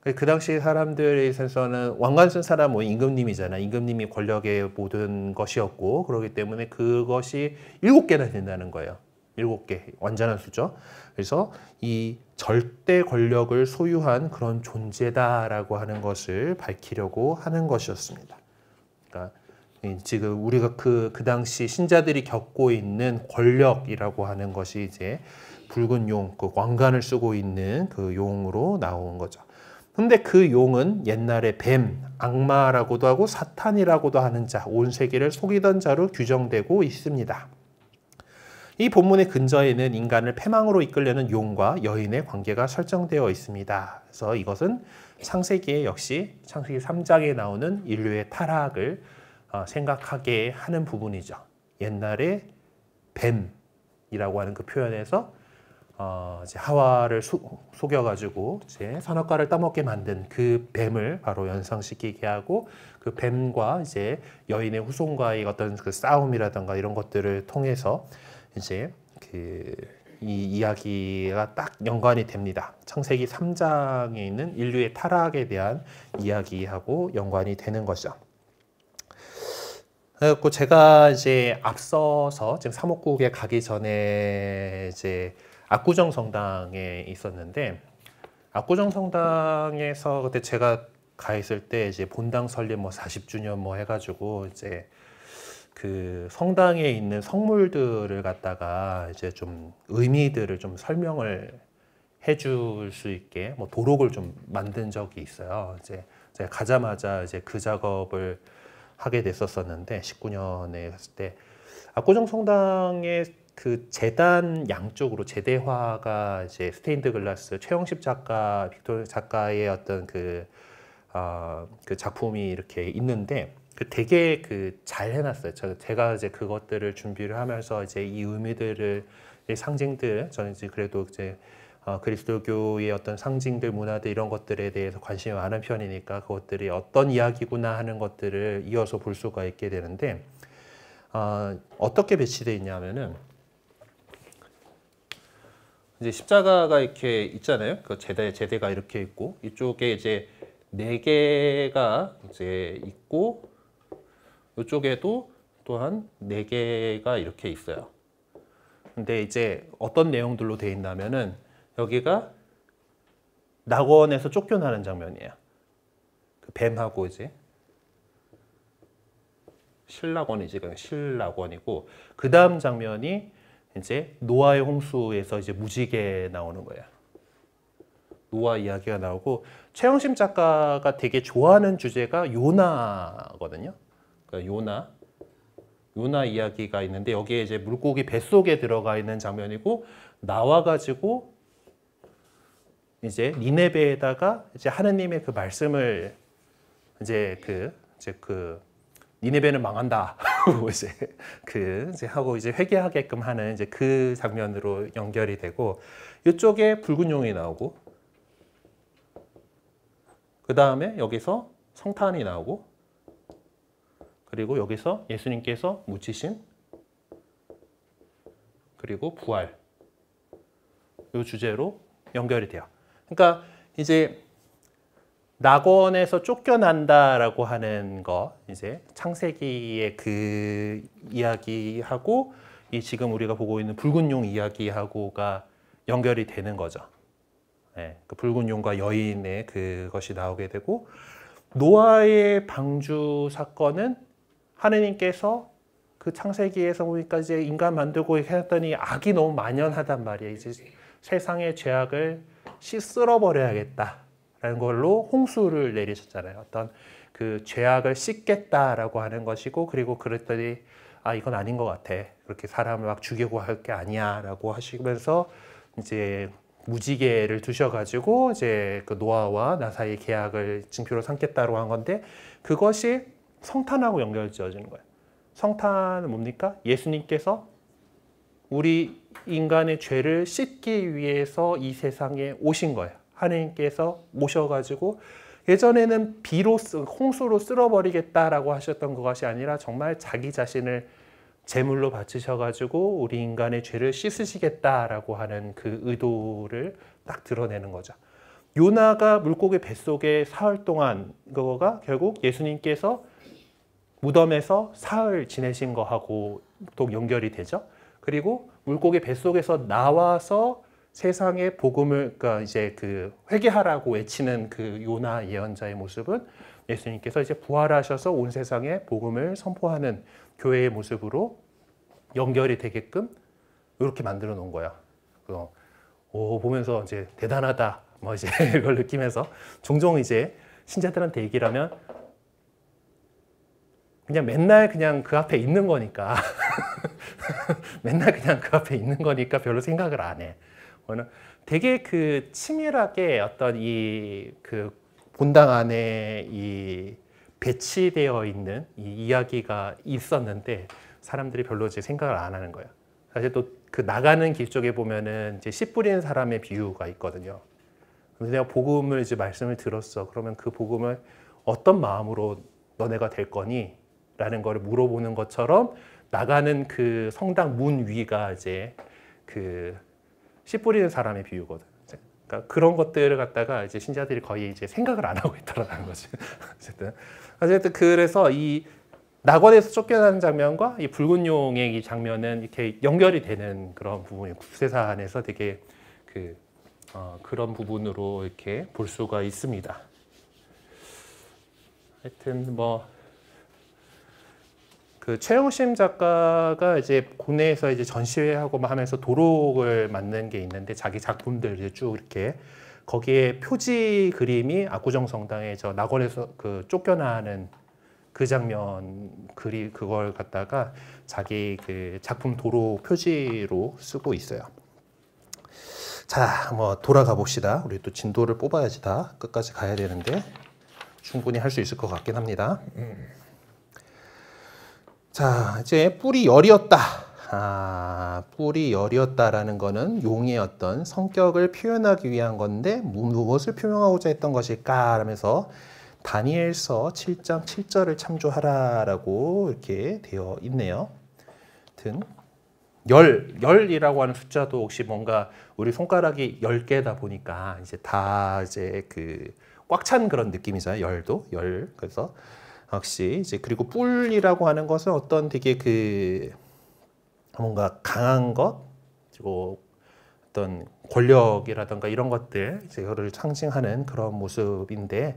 그 당시 사람들에 있어서는 왕관 쓴 사람 뭐 임금님이잖아. 임금님이 권력의 모든 것이었고 그렇기 때문에 그것이 7개나 된다는 거예요. 7개 완전한 수죠. 그래서 이 절대 권력을 소유한 그런 존재다라고 하는 것을 밝히려고 하는 것이었습니다. 그러니까 지금 우리가 그 당시 신자들이 겪고 있는 권력이라고 하는 것이 이제 붉은 용, 그 왕관을 쓰고 있는 그 용으로 나온 거죠. 근데 그 용은 옛날에 뱀, 악마라고도 하고 사탄이라고도 하는 자, 온 세계를 속이던 자로 규정되고 있습니다. 이 본문의 근저에는 인간을 패망으로 이끌려는 용과 여인의 관계가 설정되어 있습니다. 그래서 이것은 창세기에 역시 창세기 3장에 나오는 인류의 타락을 생각하게 하는 부분이죠. 옛날에 뱀이라고 하는 그 표현에서 이제 하와를 속여가지고 이제 선악과를 따먹게 만든 그 뱀을 바로 연상시키게 하고 그 뱀과 이제 여인의 후손과의 어떤 그 싸움이라든가 이런 것들을 통해서 이제 이 이야기가 딱 연관이 됩니다. 창세기 3장에 있는 인류의 타락에 대한 이야기하고 연관이 되는 거죠. 그래서 제가 이제 앞서서 지금 사목국에 가기 전에 이제 압구정 성당에 있었는데, 압구정 성당에서 그때 제가 가 있을 때 이제 본당 설립 뭐 40주년 뭐 해가지고 이제 그 성당에 있는 성물들을 갖다가 이제 좀 의미들을 좀 설명을 해줄 수 있게 뭐 도록을 좀 만든 적이 있어요. 이제 제가 가자마자 이제 그 작업을 하게 됐었었는데 19년에 갔을 때 압구정 성당의 그 재단 양쪽으로 제대화가 이제 스테인드 글라스 최영십 작가, 빅토르 작가의 어떤 그 작품이 이렇게 있는데 그 되게 그 잘 해놨어요. 제가 이제 그것들을 준비를 하면서 이제 이 의미들을 상징들 저는 이제 그래도 이제 그리스도교의 어떤 상징들, 문화들 이런 것들에 대해서 관심이 많은 편이니까 그것들이 어떤 이야기구나 하는 것들을 이어서 볼 수가 있게 되는데 어떻게 배치되어 있냐면은 이제 십자가가 이렇게 있잖아요. 그 제대가 이렇게 있고 이쪽에 이제 4개가 이제 있고 이쪽에도 또한 4개가 이렇게 있어요. 근데 이제 어떤 내용들로 되어 있냐면은 여기가 낙원에서 쫓겨나는 장면이에요. 그 뱀하고 이제 신낙원이지, 그냥 신낙원이고 그 다음 장면이 이제 노아의 홍수에서 이제 무지개 나오는 거예요. 노아 이야기가 나오고 최영심 작가가 되게 좋아하는 주제가 요나거든요. 그러니까 요나 이야기가 있는데 여기에 이제 물고기 뱃속에 들어가 있는 장면이고 나와가지고 이제 니네베에다가 이제 하느님의 그 말씀을 이제 니네베는 망한다 하고 이제 하고 이제 회개하게끔 하는 이제 그 장면으로 연결이 되고 이쪽에 붉은 용이 나오고 그 다음에 여기서 성탄이 나오고 그리고 여기서 예수님께서 묻히신 그리고 부활 이 주제로 연결이 돼요. 그러니까 이제 낙원에서 쫓겨난다라고 하는 거 이제 창세기의 그 이야기하고 이 지금 우리가 보고 있는 붉은 용 이야기하고가 연결이 되는 거죠. 네, 그 붉은 용과 여인의 그것이 나오게 되고 노아의 방주 사건은 하느님께서 그 창세기에서 보니까 이제 인간 만들고 했더니 악이 너무 만연하단 말이에요. 이제 세상의 죄악을 쓸어버려야겠다라는 걸로 홍수를 내리셨잖아요. 어떤 그 죄악을 씻겠다라고 하는 것이고 그리고 그랬더니 이건 아닌 것 같아. 그렇게 사람을 막 죽이고 할 게 아니야라고 하시면서 이제 무지개를 두셔가지고 이제 그 노아와 나 사이의 계약을 징표로 삼겠다고 한 건데 그것이 성탄하고 연결지어지는 거예요. 성탄은 뭡니까? 예수님께서 우리 인간의 죄를 씻기 위해서 이 세상에 오신 거예요. 하느님께서 오셔가지고 예전에는 비로 홍수로 쓸어버리겠다라고 하셨던 것이 아니라 정말 자기 자신을 제물로 바치셔가지고 우리 인간의 죄를 씻으시겠다라고 하는 그 의도를 딱 드러내는 거죠. 요나가 물고기 뱃속에 사흘 동안 그거가 결국 예수님께서 무덤에서 사흘 지내신 거하고 또 연결이 되죠. 그리고 물고기 뱃속에서 나와서 세상에 복음을 그러니까 이제 그 회개하라고 외치는 그 요나 예언자의 모습은 예수님께서 이제 부활하셔서 온 세상에 복음을 선포하는 교회의 모습으로 연결이 되게끔 이렇게 만들어 놓은 거예요. 보면서 이제 대단하다 뭐 이제 이걸 느끼면서 종종 이제 신자들한테 얘기를 하면 그냥 맨날 그냥 그 앞에 있는 거니까 맨날 그냥 그 앞에 있는 거니까 별로 생각을 안 해. 되게 그 치밀하게 어떤 이 그 본당 안에 이 배치되어 있는 이 이야기가 있었는데 사람들이 별로 이제 생각을 안 하는 거예요. 사실 또 그 나가는 길 쪽에 보면은 이제 씨 뿌리는 사람의 비유가 있거든요. 그래서 내가 복음을 이제 말씀을 들었어. 그러면 그 복음을 어떤 마음으로 너네가 될 거니? 라는 거를 물어보는 것처럼 나가는 그 성당 문 위가 이제 그 씨 뿌리는 사람의 비유거든. 그러니까 그런 것들을 갖다가 이제 신자들이 거의 이제 생각을 안 하고 있더라는 거지. 어쨌든 그래서 이 낙원에서 쫓겨나는 장면과 이 붉은 용의 이 장면은 이렇게 연결이 되는 그런 부분이 국세사 안에서 되게 그런 부분으로 이렇게 볼 수가 있습니다. 하여튼 뭐 그 최영심 작가가 이제 국내에서 이제 전시회하고 막 하면서 도록을 만든 게 있는데 자기 작품들 이제 쭉 이렇게 거기에 표지 그림이 압구정 성당에 저 낙원에서 그 쫓겨나는 그 장면 그걸 갖다가 자기 그 작품 도록 표지로 쓰고 있어요. 자, 뭐 돌아가 봅시다. 우리 또 진도를 뽑아야지 다 끝까지 가야 되는데 충분히 할 수 있을 것 같긴 합니다. 자, 이제 뿔이 열이었다. 뿔이 열이었다라는 거는 용의 어떤 성격을 표현하기 위한 건데 무엇을 표명하고자 했던 것일까? 하면서 다니엘서 7장 7절을 참조하라라고 이렇게 되어 있네요. 하여튼 열이라고 하는 숫자도 혹시 뭔가 우리 손가락이 10개다 보니까 이제 다 이제 그 꽉 찬 그런 느낌이잖아요. 열도 열. 그래서 역시 이제 그리고 뿔이라고 하는 것은 어떤 되게 그 뭔가 강한 것 그리고 어떤 권력이라든가 이런 것들 이거를 상징하는 그런 모습인데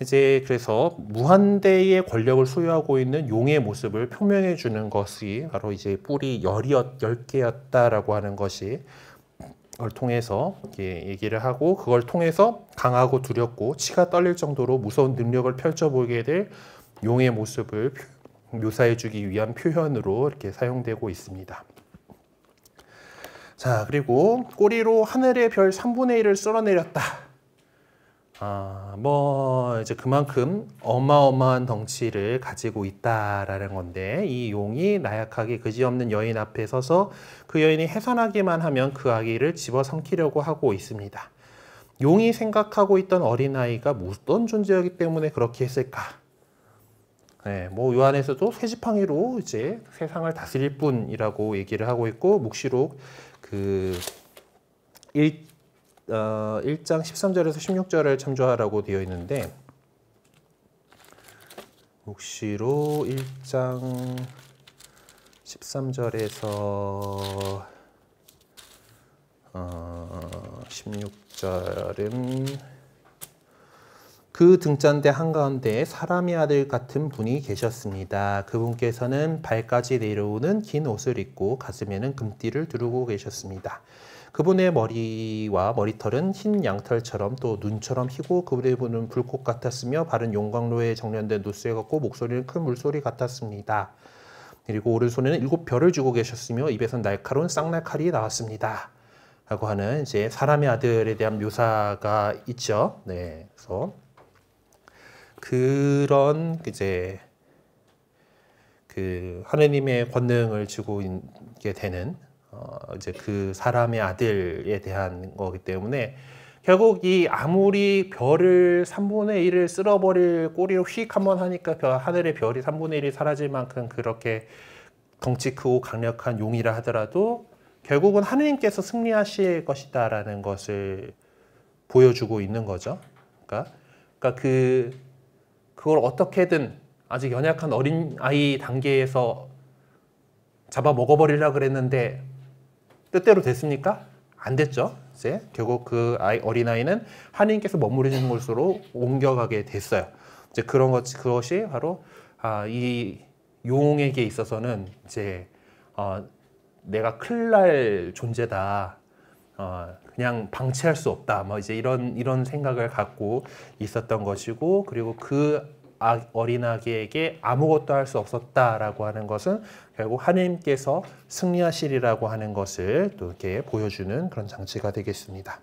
이제 그래서 무한대의 권력을 소유하고 있는 용의 모습을 표명해 주는 것이 바로 이제 뿔이 10개였다라고 하는 것이 그걸 통해서 이렇게 얘기를 하고 그걸 통해서 강하고 두렵고 치가 떨릴 정도로 무서운 능력을 펼쳐 보이게 될 용의 모습을 묘사해 주기 위한 표현으로 이렇게 사용되고 있습니다. 자, 그리고 꼬리로 하늘의 별 3분의 1을 쓸어내렸다. 뭐 이제 그만큼 어마어마한 덩치를 가지고 있다라는 건데 이 용이 나약하게 그지없는 여인 앞에 서서 그 여인이 해산하기만 하면 그 아기를 집어삼키려고 하고 있습니다. 용이 생각하고 있던 어린아이가 어떤 존재였기 때문에 그렇게 했을까? 네, 뭐 요한에서도 쇠지팡이로 이제 세상을 다스릴 뿐이라고 얘기를 하고 있고 묵시록 그 1장 13절에서 16절을 참조하라고 되어 있는데 묵시록 1장 13절에서 16절은 그 등잔대 한가운데에 사람의 아들 같은 분이 계셨습니다. 그분께서는 발까지 내려오는 긴 옷을 입고 가슴에는 금띠를 두르고 계셨습니다. 그분의 머리와 머리털은 흰 양털처럼 또 눈처럼 희고 그분의 눈은 불꽃 같았으며 발은 용광로에 정련된 노쇠 같고 목소리는 큰 물소리 같았습니다. 그리고 오른손에는 7별을 쥐고 계셨으며 입에선 날카로운 쌍날칼이 나왔습니다. 라고 하는 이제 사람의 아들에 대한 묘사가 있죠. 네, 그래서 그런 이제 그 하느님의 권능을 쥐고 있게 되는 이제 그 사람의 아들에 대한 거기 때문에 결국 이 아무리 별을 3분의 1을 쓸어버릴 꼬리로 휙 한번 하니까 하늘의 별이 3분의 1이 사라질 만큼 그렇게 덩치 크고 강력한 용이라 하더라도 결국은 하느님께서 승리하실 것이다라는 것을 보여주고 있는 거죠. 그러니까 그걸 어떻게든 아직 연약한 어린 아이 단계에서 잡아 먹어버리려고 그랬는데 뜻대로 됐습니까? 안 됐죠. 이제 결국 그 어린아이는 하느님께서 머무르시는 곳으로 옮겨가게 됐어요. 이제 그것이 바로 이 용에게 있어서는 이제 내가 큰일 날 존재다. 그냥 방치할 수 없다. 뭐 이제 이런 생각을 갖고 있었던 것이고, 그리고 그 어린 아기에게 아무것도 할 수 없었다라고 하는 것은 결국 하나님께서 승리하시리라고 하는 것을 또 이렇게 보여주는 그런 장치가 되겠습니다.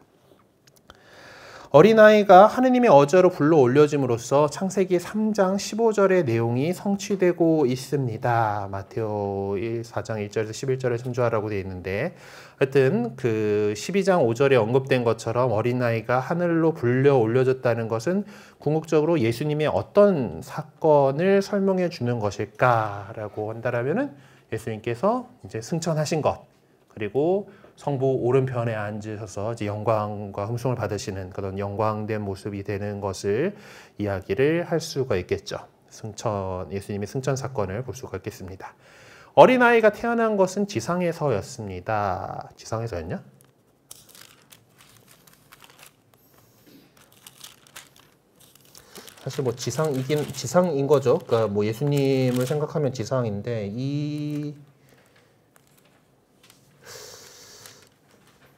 어린아이가 하느님의 어저로 불러 올려짐으로써 창세기 3장 15절의 내용이 성취되고 있습니다. 마테오 4장 1절에서 11절에 참조하라고 되어 있는데, 하여튼 그 12장 5절에 언급된 것처럼 어린아이가 하늘로 불려 올려졌다는 것은 궁극적으로 예수님의 어떤 사건을 설명해 주는 것일까라고 한다라면은 예수님께서 이제 승천하신 것, 그리고 성부 오른편에 앉으셔서 이제 영광과 흠숭을 받으시는 그런 영광된 모습이 되는 것을 이야기를 할 수가 있겠죠. 예수님의 승천 사건을 볼 수가 있겠습니다. 어린아이가 태어난 것은 지상에서였습니다. 지상에서였냐? 사실 뭐 지상인 거죠. 그러니까 뭐 예수님을 생각하면 지상인데 이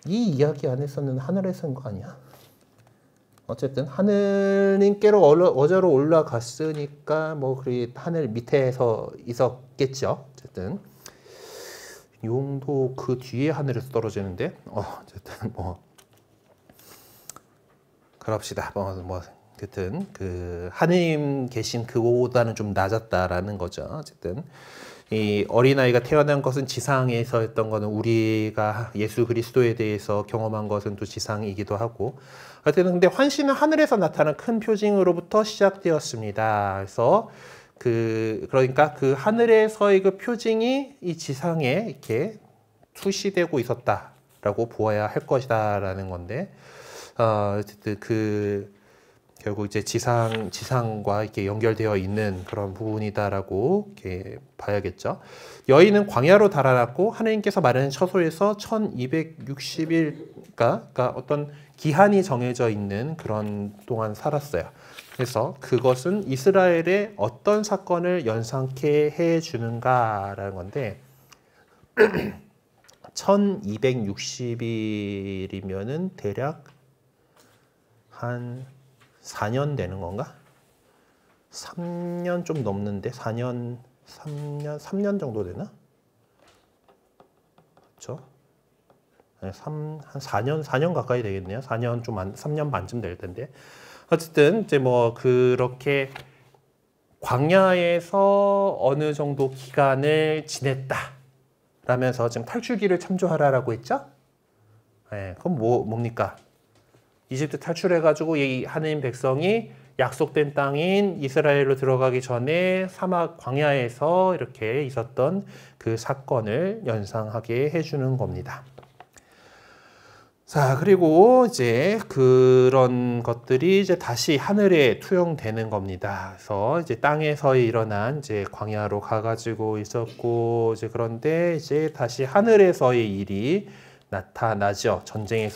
이야기 안에서는 하늘에서 한 거 아니야? 어쨌든 하느님께로 어저로 올라갔으니까 뭐 그 하늘 밑에서 있었겠죠. 어쨌든 용도 그 뒤에 하늘에서 떨어지는데 어쨌든 뭐 그럽시다. 뭐 어쨌든 그 하느님 계신 그보다는 좀 낮았다라는 거죠. 어쨌든 이 어린아이가 태어난 것은 지상에서였던 것은 우리가 예수 그리스도에 대해서 경험한 것은 또 지상이기도 하고, 하여튼 근데 환신은 하늘에서 나타난 큰 표징으로부터 시작되었습니다. 그래서 그러니까 그 하늘에서의 그 표징이 이 지상에 이렇게 투시되고 있었다라고 보아야 할 것이다라는 건데, 어쨌든 결국 이제 지상과 이렇게 연결되어 있는 그런 부분이다라고 이렇게 봐야겠죠. 여인은 광야로 달아났고 하나님께서 마르는 처소에서 1260일, 그러니까 어떤 기한이 정해져 있는 그런 동안 살았어요. 그래서 그것은 이스라엘의 어떤 사건을 연상케 해주는가라는 건데 1260일이면은 대략 한 4년 되는 건가? 3년 좀 넘는데 3년 정도 되나? 그렇죠? 한 4년 가까이 되겠네요. 3년 반쯤 될 텐데. 어쨌든 이제 뭐 그렇게 광야에서 어느 정도 기간을 지냈다 라면서 지금 탈출기를 참조하라라고 했죠? 네, 그럼 뭡니까? 이집트 탈출해가지고 이 하느님 백성이 약속된 땅인 이스라엘로 들어가기 전에 사막 광야에서 이렇게 있었던 그 사건을 연상하게 해주는 겁니다. 자, 그리고 이제 그런 것들이 이제 다시 하늘에 투영되는 겁니다. 그래서 이제 땅에서 일어난 이제 광야로 가가지고 있었고, 이제 그런데 이제 다시 하늘에서의 일이 나타나죠. 전쟁이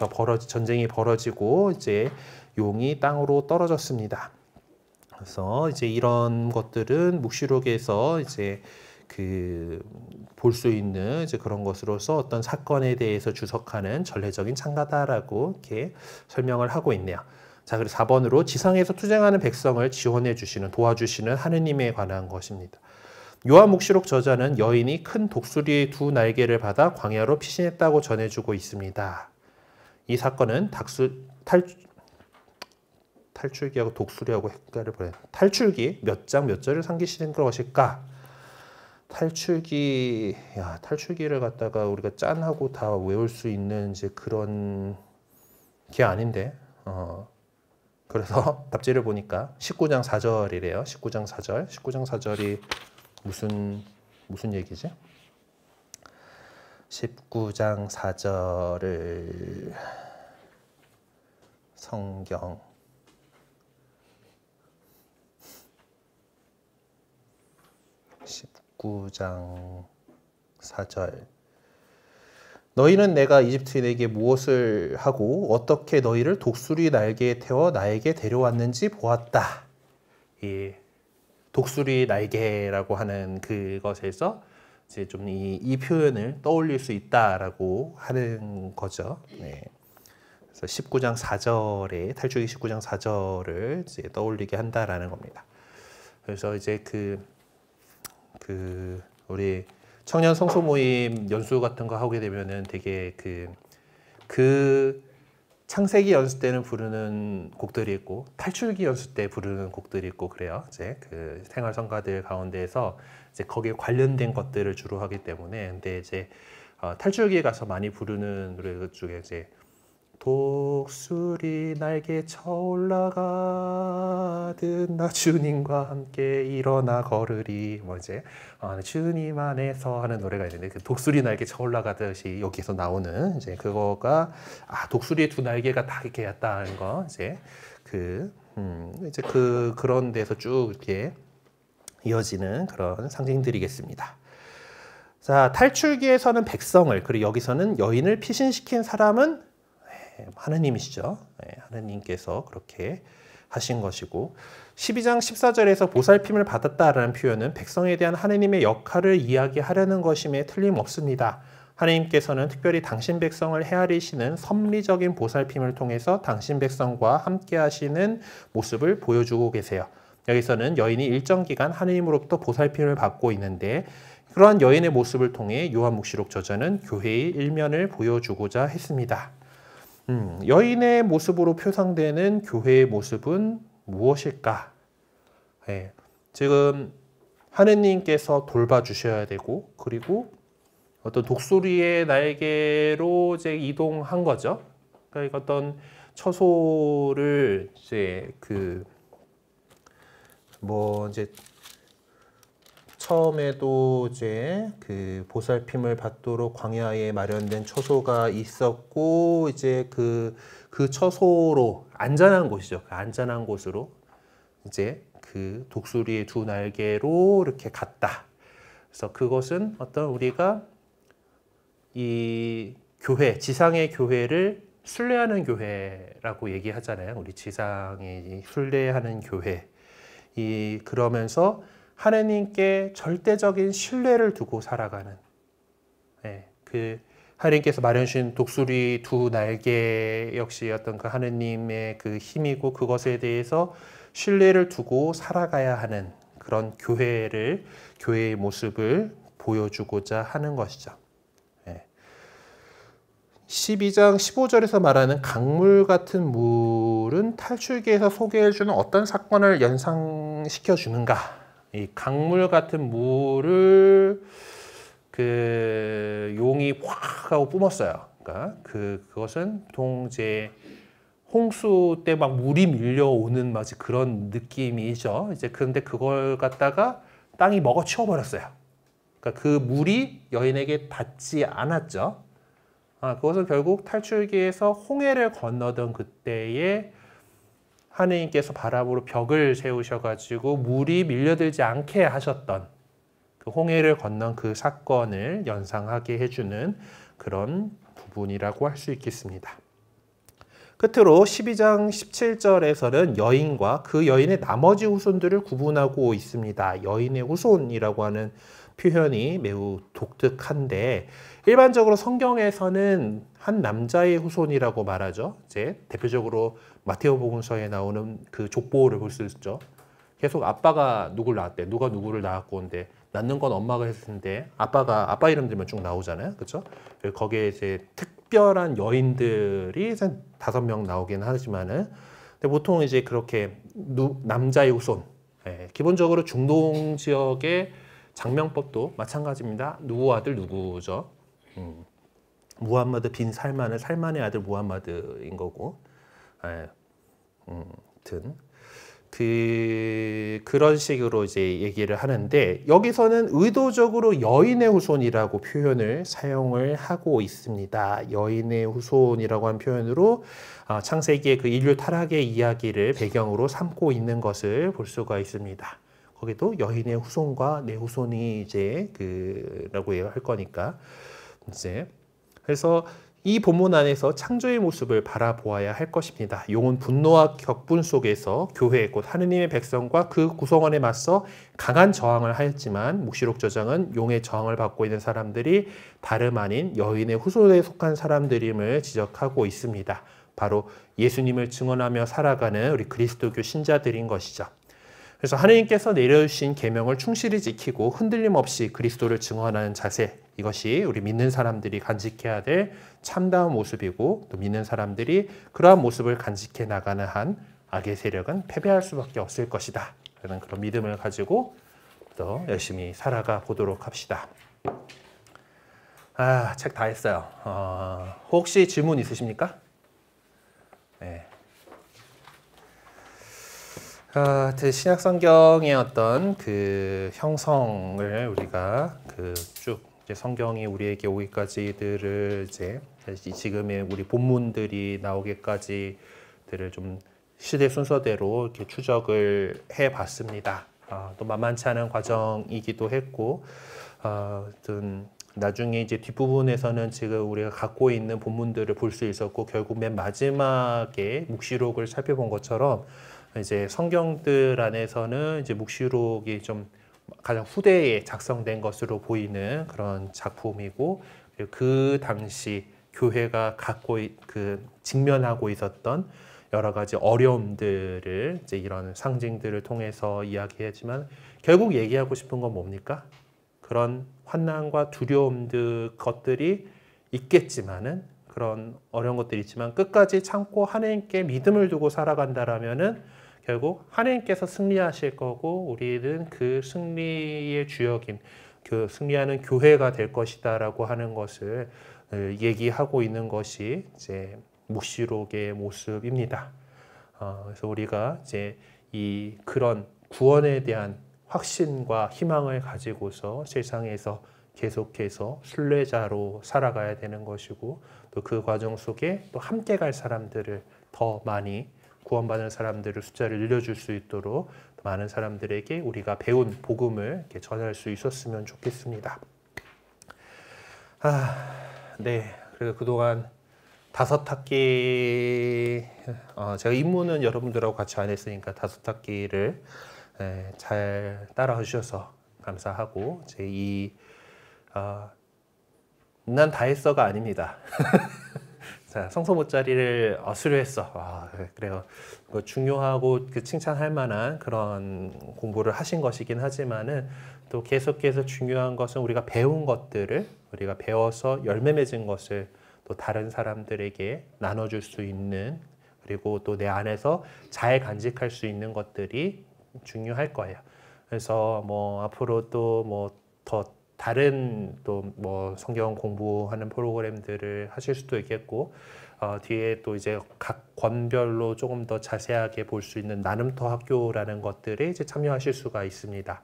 벌어지고 이제 용이 땅으로 떨어졌습니다. 그래서 이제 이런 것들은 묵시록에서 이제 볼 수 있는 이제 그런 것으로서 어떤 사건에 대해서 주석하는 전례적인 창가다라고 이렇게 설명을 하고 있네요. 자, 그리고 4번으로 지상에서 투쟁하는 백성을 지원해 주시는, 도와주시는 하느님에 관한 것입니다. 요한묵시록 저자는 여인이 큰 독수리의 2 날개를 받아 광야로 피신했다고 전해주고 있습니다. 이 사건은 탈출기하고 독수리하고 헷갈려 버려요. 탈출기 몇 장 몇 절을 상기시는 것일까? 탈출기를 갖다가 우리가 짠하고 다 외울 수 있는 이제 그런 게 아닌데, 그래서 답지를 보니까 19장 4절이래요. 19장 4절. 19장 4절이 무슨 얘기지? 19장 4절을 성경 19장 4절 너희는 내가 이집트인에게 무엇을 하고 어떻게 너희를 독수리 날개에 태워 나에게 데려왔는지 보았다. 이 독수리 날개라고 하는 그것에서 이제 좀 이 표현을 떠올릴 수 있다라고 하는 거죠. 네. 그래서 19장 4절에 탈출기 19장 4절을 이제 떠올리게 한다라는 겁니다. 그래서 이제 우리 청년 성소 모임 연수 같은 거 하게 되면은 되게 그 창세기 연수 때는 부르는 곡들이 있고 탈출기 연수 때 부르는 곡들이 있고 그래요. 이제 그 생활 성가들 가운데에서 이제 거기에 관련된 것들을 주로 하기 때문에 근데 이제 탈출기에 가서 많이 부르는 노래 중에 이제 독수리 날개 쳐 올라가듯 나 주님과 함께 일어나 걸으리 뭐 이제 주님 안에서 하는 노래가 있는데 그 독수리 날개 쳐 올라가듯이 여기서 나오는 이제 그거가 독수리의 두 날개가 다 이렇게 였다는 거 이제 이제 그런 데서 쭉 이렇게 이어지는 그런 상징들이겠습니다. 자, 탈출기에서는 백성을 그리고 여기서는 여인을 피신시킨 사람은 하느님이시죠. 하느님께서 그렇게 하신 것이고 12장 14절에서 보살핌을 받았다라는 표현은 백성에 대한 하느님의 역할을 이야기하려는 것임에 틀림없습니다. 하느님께서는 특별히 당신 백성을 헤아리시는 섭리적인 보살핌을 통해서 당신 백성과 함께 하시는 모습을 보여주고 계세요. 여기서는 여인이 일정 기간 하느님으로부터 보살핌을 받고 있는데 그러한 여인의 모습을 통해 요한묵시록 저자는 교회의 일면을 보여주고자 했습니다. 여인의 모습으로 표상되는 교회의 모습은 무엇일까? 지금 하느님께서 돌봐주셔야 되고 그리고 어떤 독수리의 날개로 이제 이동한 거죠. 그러니까 어떤 처소를 이제 이제 처음에도 이제 그 보살핌을 받도록 광야에 마련된 처소가 있었고 이제 그 처소로 안전한 곳이죠. 그 안전한 곳으로 이제 그 독수리의 두 날개로 이렇게 갔다. 그래서 그것은 어떤 우리가 이 교회, 지상의 교회를 순례하는 교회라고 얘기하잖아요. 우리 지상에 순례하는 교회. 그러면서 하느님께 절대적인 신뢰를 두고 살아가는 그 하느님께서 마련해 주신 독수리 두 날개 역시 어떤 그 하느님의 그 힘이고 그것에 대해서 신뢰를 두고 살아가야 하는 그런 교회의 모습을 보여주고자 하는 것이죠. 12장 15절에서 말하는 강물 같은 물은 탈출기에서 소개해주는 어떤 사건을 연상시켜 주는가? 이 강물 같은 물을 그 용이 확 하고 뿜었어요. 그러니까 그것은 보통 이제 홍수 때 막 물이 밀려오는 마치 그런 느낌이죠. 이제 그런데 그걸 갖다가 땅이 먹어 치워버렸어요. 그러니까 그 물이 여인에게 닿지 않았죠. 그것은 결국 탈출기에서 홍해를 건너던 그때에 하느님께서 바람으로 벽을 세우셔가지고 물이 밀려들지 않게 하셨던 그 홍해를 건넌 그 사건을 연상하게 해주는 그런 부분이라고 할 수 있겠습니다. 끝으로 12장 17절에서는 여인과 그 여인의 나머지 후손들을 구분하고 있습니다. 여인의 후손이라고 하는 표현이 매우 독특한데 일반적으로 성경에서는 한 남자의 후손이라고 말하죠. 이제 대표적으로 마테오복음서에 나오는 그 족보를 볼 수 있죠. 계속 아빠가 누굴 낳았대, 누가 누구를 낳았고, 근데 낳는 건 엄마가 했을 텐데 아빠 이름들만 쭉 나오잖아요, 그렇죠? 거기에 이제 특별한 여인들이 5명 나오긴 하지만은, 근데 보통 이제 그렇게 남자의 후손, 기본적으로 중동 지역의 장명법도 마찬가지입니다. 누구 아들 누구죠? 무함마드 빈 살만의 아들 무함마드인 거고, 아무튼 그런 식으로 이제 얘기를 하는데 여기서는 의도적으로 여인의 후손이라고 표현을 사용을 하고 있습니다. 여인의 후손이라고 한 표현으로 창세기의 그 인류 타락의 이야기를 배경으로 삼고 있는 것을 볼 수가 있습니다. 거기도 여인의 후손과 내 후손이 이제 라고 할 거니까 이제 그래서 이 본문 안에서 창조의 모습을 바라보아야 할 것입니다. 용은 분노와 격분 속에서 교회, 곧 하느님의 백성과 그 구성원에 맞서 강한 저항을 하였지만 묵시록 저장은 용의 저항을 받고 있는 사람들이 다름 아닌 여인의 후손에 속한 사람들임을 지적하고 있습니다. 바로 예수님을 증언하며 살아가는 우리 그리스도교 신자들인 것이죠. 그래서 하느님께서 내려주신 계명을 충실히 지키고 흔들림 없이 그리스도를 증언하는 자세, 이것이 우리 믿는 사람들이 간직해야 될 참다운 모습이고, 또 믿는 사람들이 그러한 모습을 간직해 나가는 한 악의 세력은 패배할 수밖에 없을 것이다 라는 그런 믿음을 가지고 또 열심히 살아가 보도록 합시다. 책 다 했어요. 혹시 질문 있으십니까? 네. 신약 성경의 어떤 그 형성을 우리가 쭉 성경이 우리에게 오기까지들을 이제 지금의 우리 본문들이 나오기까지들을 좀 시대 순서대로 이렇게 추적을 해봤습니다. 또 만만치 않은 과정이기도 했고, 나중에 이제 뒷부분에서는 지금 우리가 갖고 있는 본문들을 볼 수 있었고, 결국 맨 마지막에 묵시록을 살펴본 것처럼 이제 성경들 안에서는 이제 묵시록이 좀 가장 후대에 작성된 것으로 보이는 그런 작품이고, 그 당시 교회가 직면하고 있었던 여러 가지 어려움들을 이제 이런 상징들을 통해서 이야기하지만, 결국 얘기하고 싶은 건 뭡니까? 그런 환난과 두려움들 것들이 있겠지만은, 그런 어려운 것들이 있지만 끝까지 참고 하나님께 믿음을 두고 살아간다라면은 결국 하나님께서 승리하실 거고, 우리는 그 승리의 주역인 그 승리하는 교회가 될 것이다라고 하는 것을 얘기하고 있는 것이 이제 묵시록의 모습입니다. 그래서 우리가 이제 그런 구원에 대한 확신과 희망을 가지고서 세상에서 계속해서 순례자로 살아가야 되는 것이고, 또 그 과정 속에 또 함께 갈 사람들을 더 많이 구원받는 사람들을 숫자를 늘려줄 수 있도록 많은 사람들에게 우리가 배운 복음을 이렇게 전할 수 있었으면 좋겠습니다. 네. 그래서 그동안 5학기 제가 입문은 여러분들하고 같이 안 했으니까 5학기를 잘 따라와 주셔서 감사하고, 난 다 했어가 아닙니다. 자, 성서 모짜리를 수료했어. 그래요. 중요하고 칭찬할 만한 그런 공부를 하신 것이긴 하지만은, 또 계속해서 중요한 것은 우리가 배운 것들을, 우리가 배워서 열매 맺은 것을 또 다른 사람들에게 나눠줄 수 있는, 그리고 또 내 안에서 잘 간직할 수 있는 것들이 중요할 거예요. 그래서 앞으로 또 더 다른 또 성경 공부하는 프로그램들을 하실 수도 있겠고, 뒤에 또 이제 각 권별로 조금 더 자세하게 볼 수 있는 나눔터 학교라는 것들에 이제 참여하실 수가 있습니다.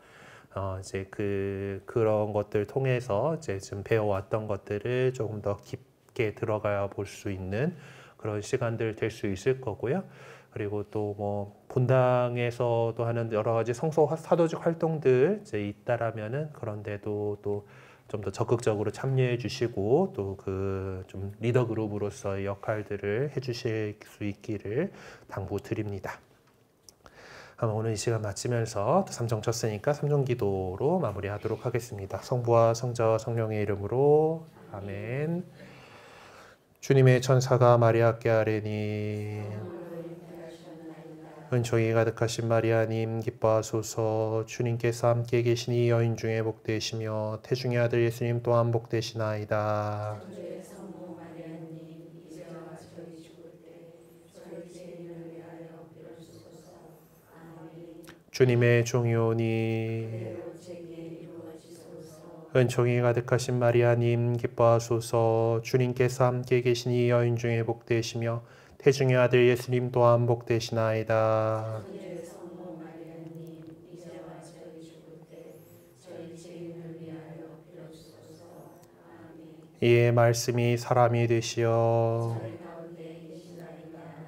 이제 그런 것들 통해서 이제 지금 배워왔던 것들을 조금 더 깊게 들어가 볼 수 있는 그런 시간들 될 수 있을 거고요. 그리고 또 본당에서도 하는 여러 가지 성서 사도직 활동들 이제 있다라면은, 그런데도 또 좀 더 적극적으로 참여해 주시고, 또 좀 리더 그룹으로서의 역할들을 해 주실 수 있기를 당부드립니다. 오늘 이 시간 마치면서 또 삼정 쳤으니까 삼정 기도로 마무리하도록 하겠습니다. 성부와 성자와 성령의 이름으로 아멘. 주님의 천사가 마리아께 아뢰니, 은총이 가득하신 마리아님 기뻐하소서. 주님께서 함께 계시니 여인 중에 복되시며 태중의 아들 예수님 또한 복되시나이다. 주님의 종이오니, 은총이 가득하신 마리아님 기뻐하소서. 주님께서 함께 계시니 여인 중에 복되시며 태중의 아들 예수님 또한 복되시나이다. 이의 말씀이 사람이 되시어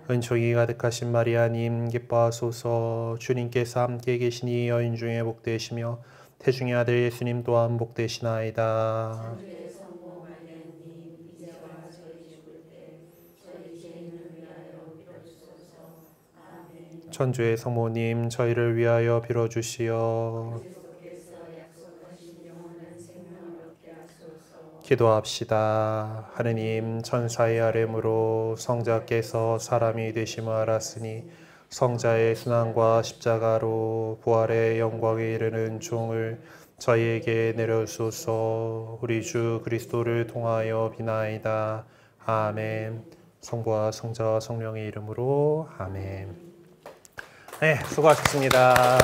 은총이 가득하신 마리아님 기뻐하소서. 주님께서 함께 계시니 여인 중에 복되시며 태중의 아들 예수님 또한 복되시나이다. 천주의 성모님, 저희를 위하여 빌어주시어. 기도합시다. 하느님, 천사의 아뢰므로 성자께서 사람이 되심을 알았으니 성자의 순환과 십자가로 부활의 영광에 이르는 종을 저희에게 내려주소서. 우리 주 그리스도를 통하여 비나이다. 아멘. 성부와 성자와 성령의 이름으로 아멘. 네, 수고하셨습니다.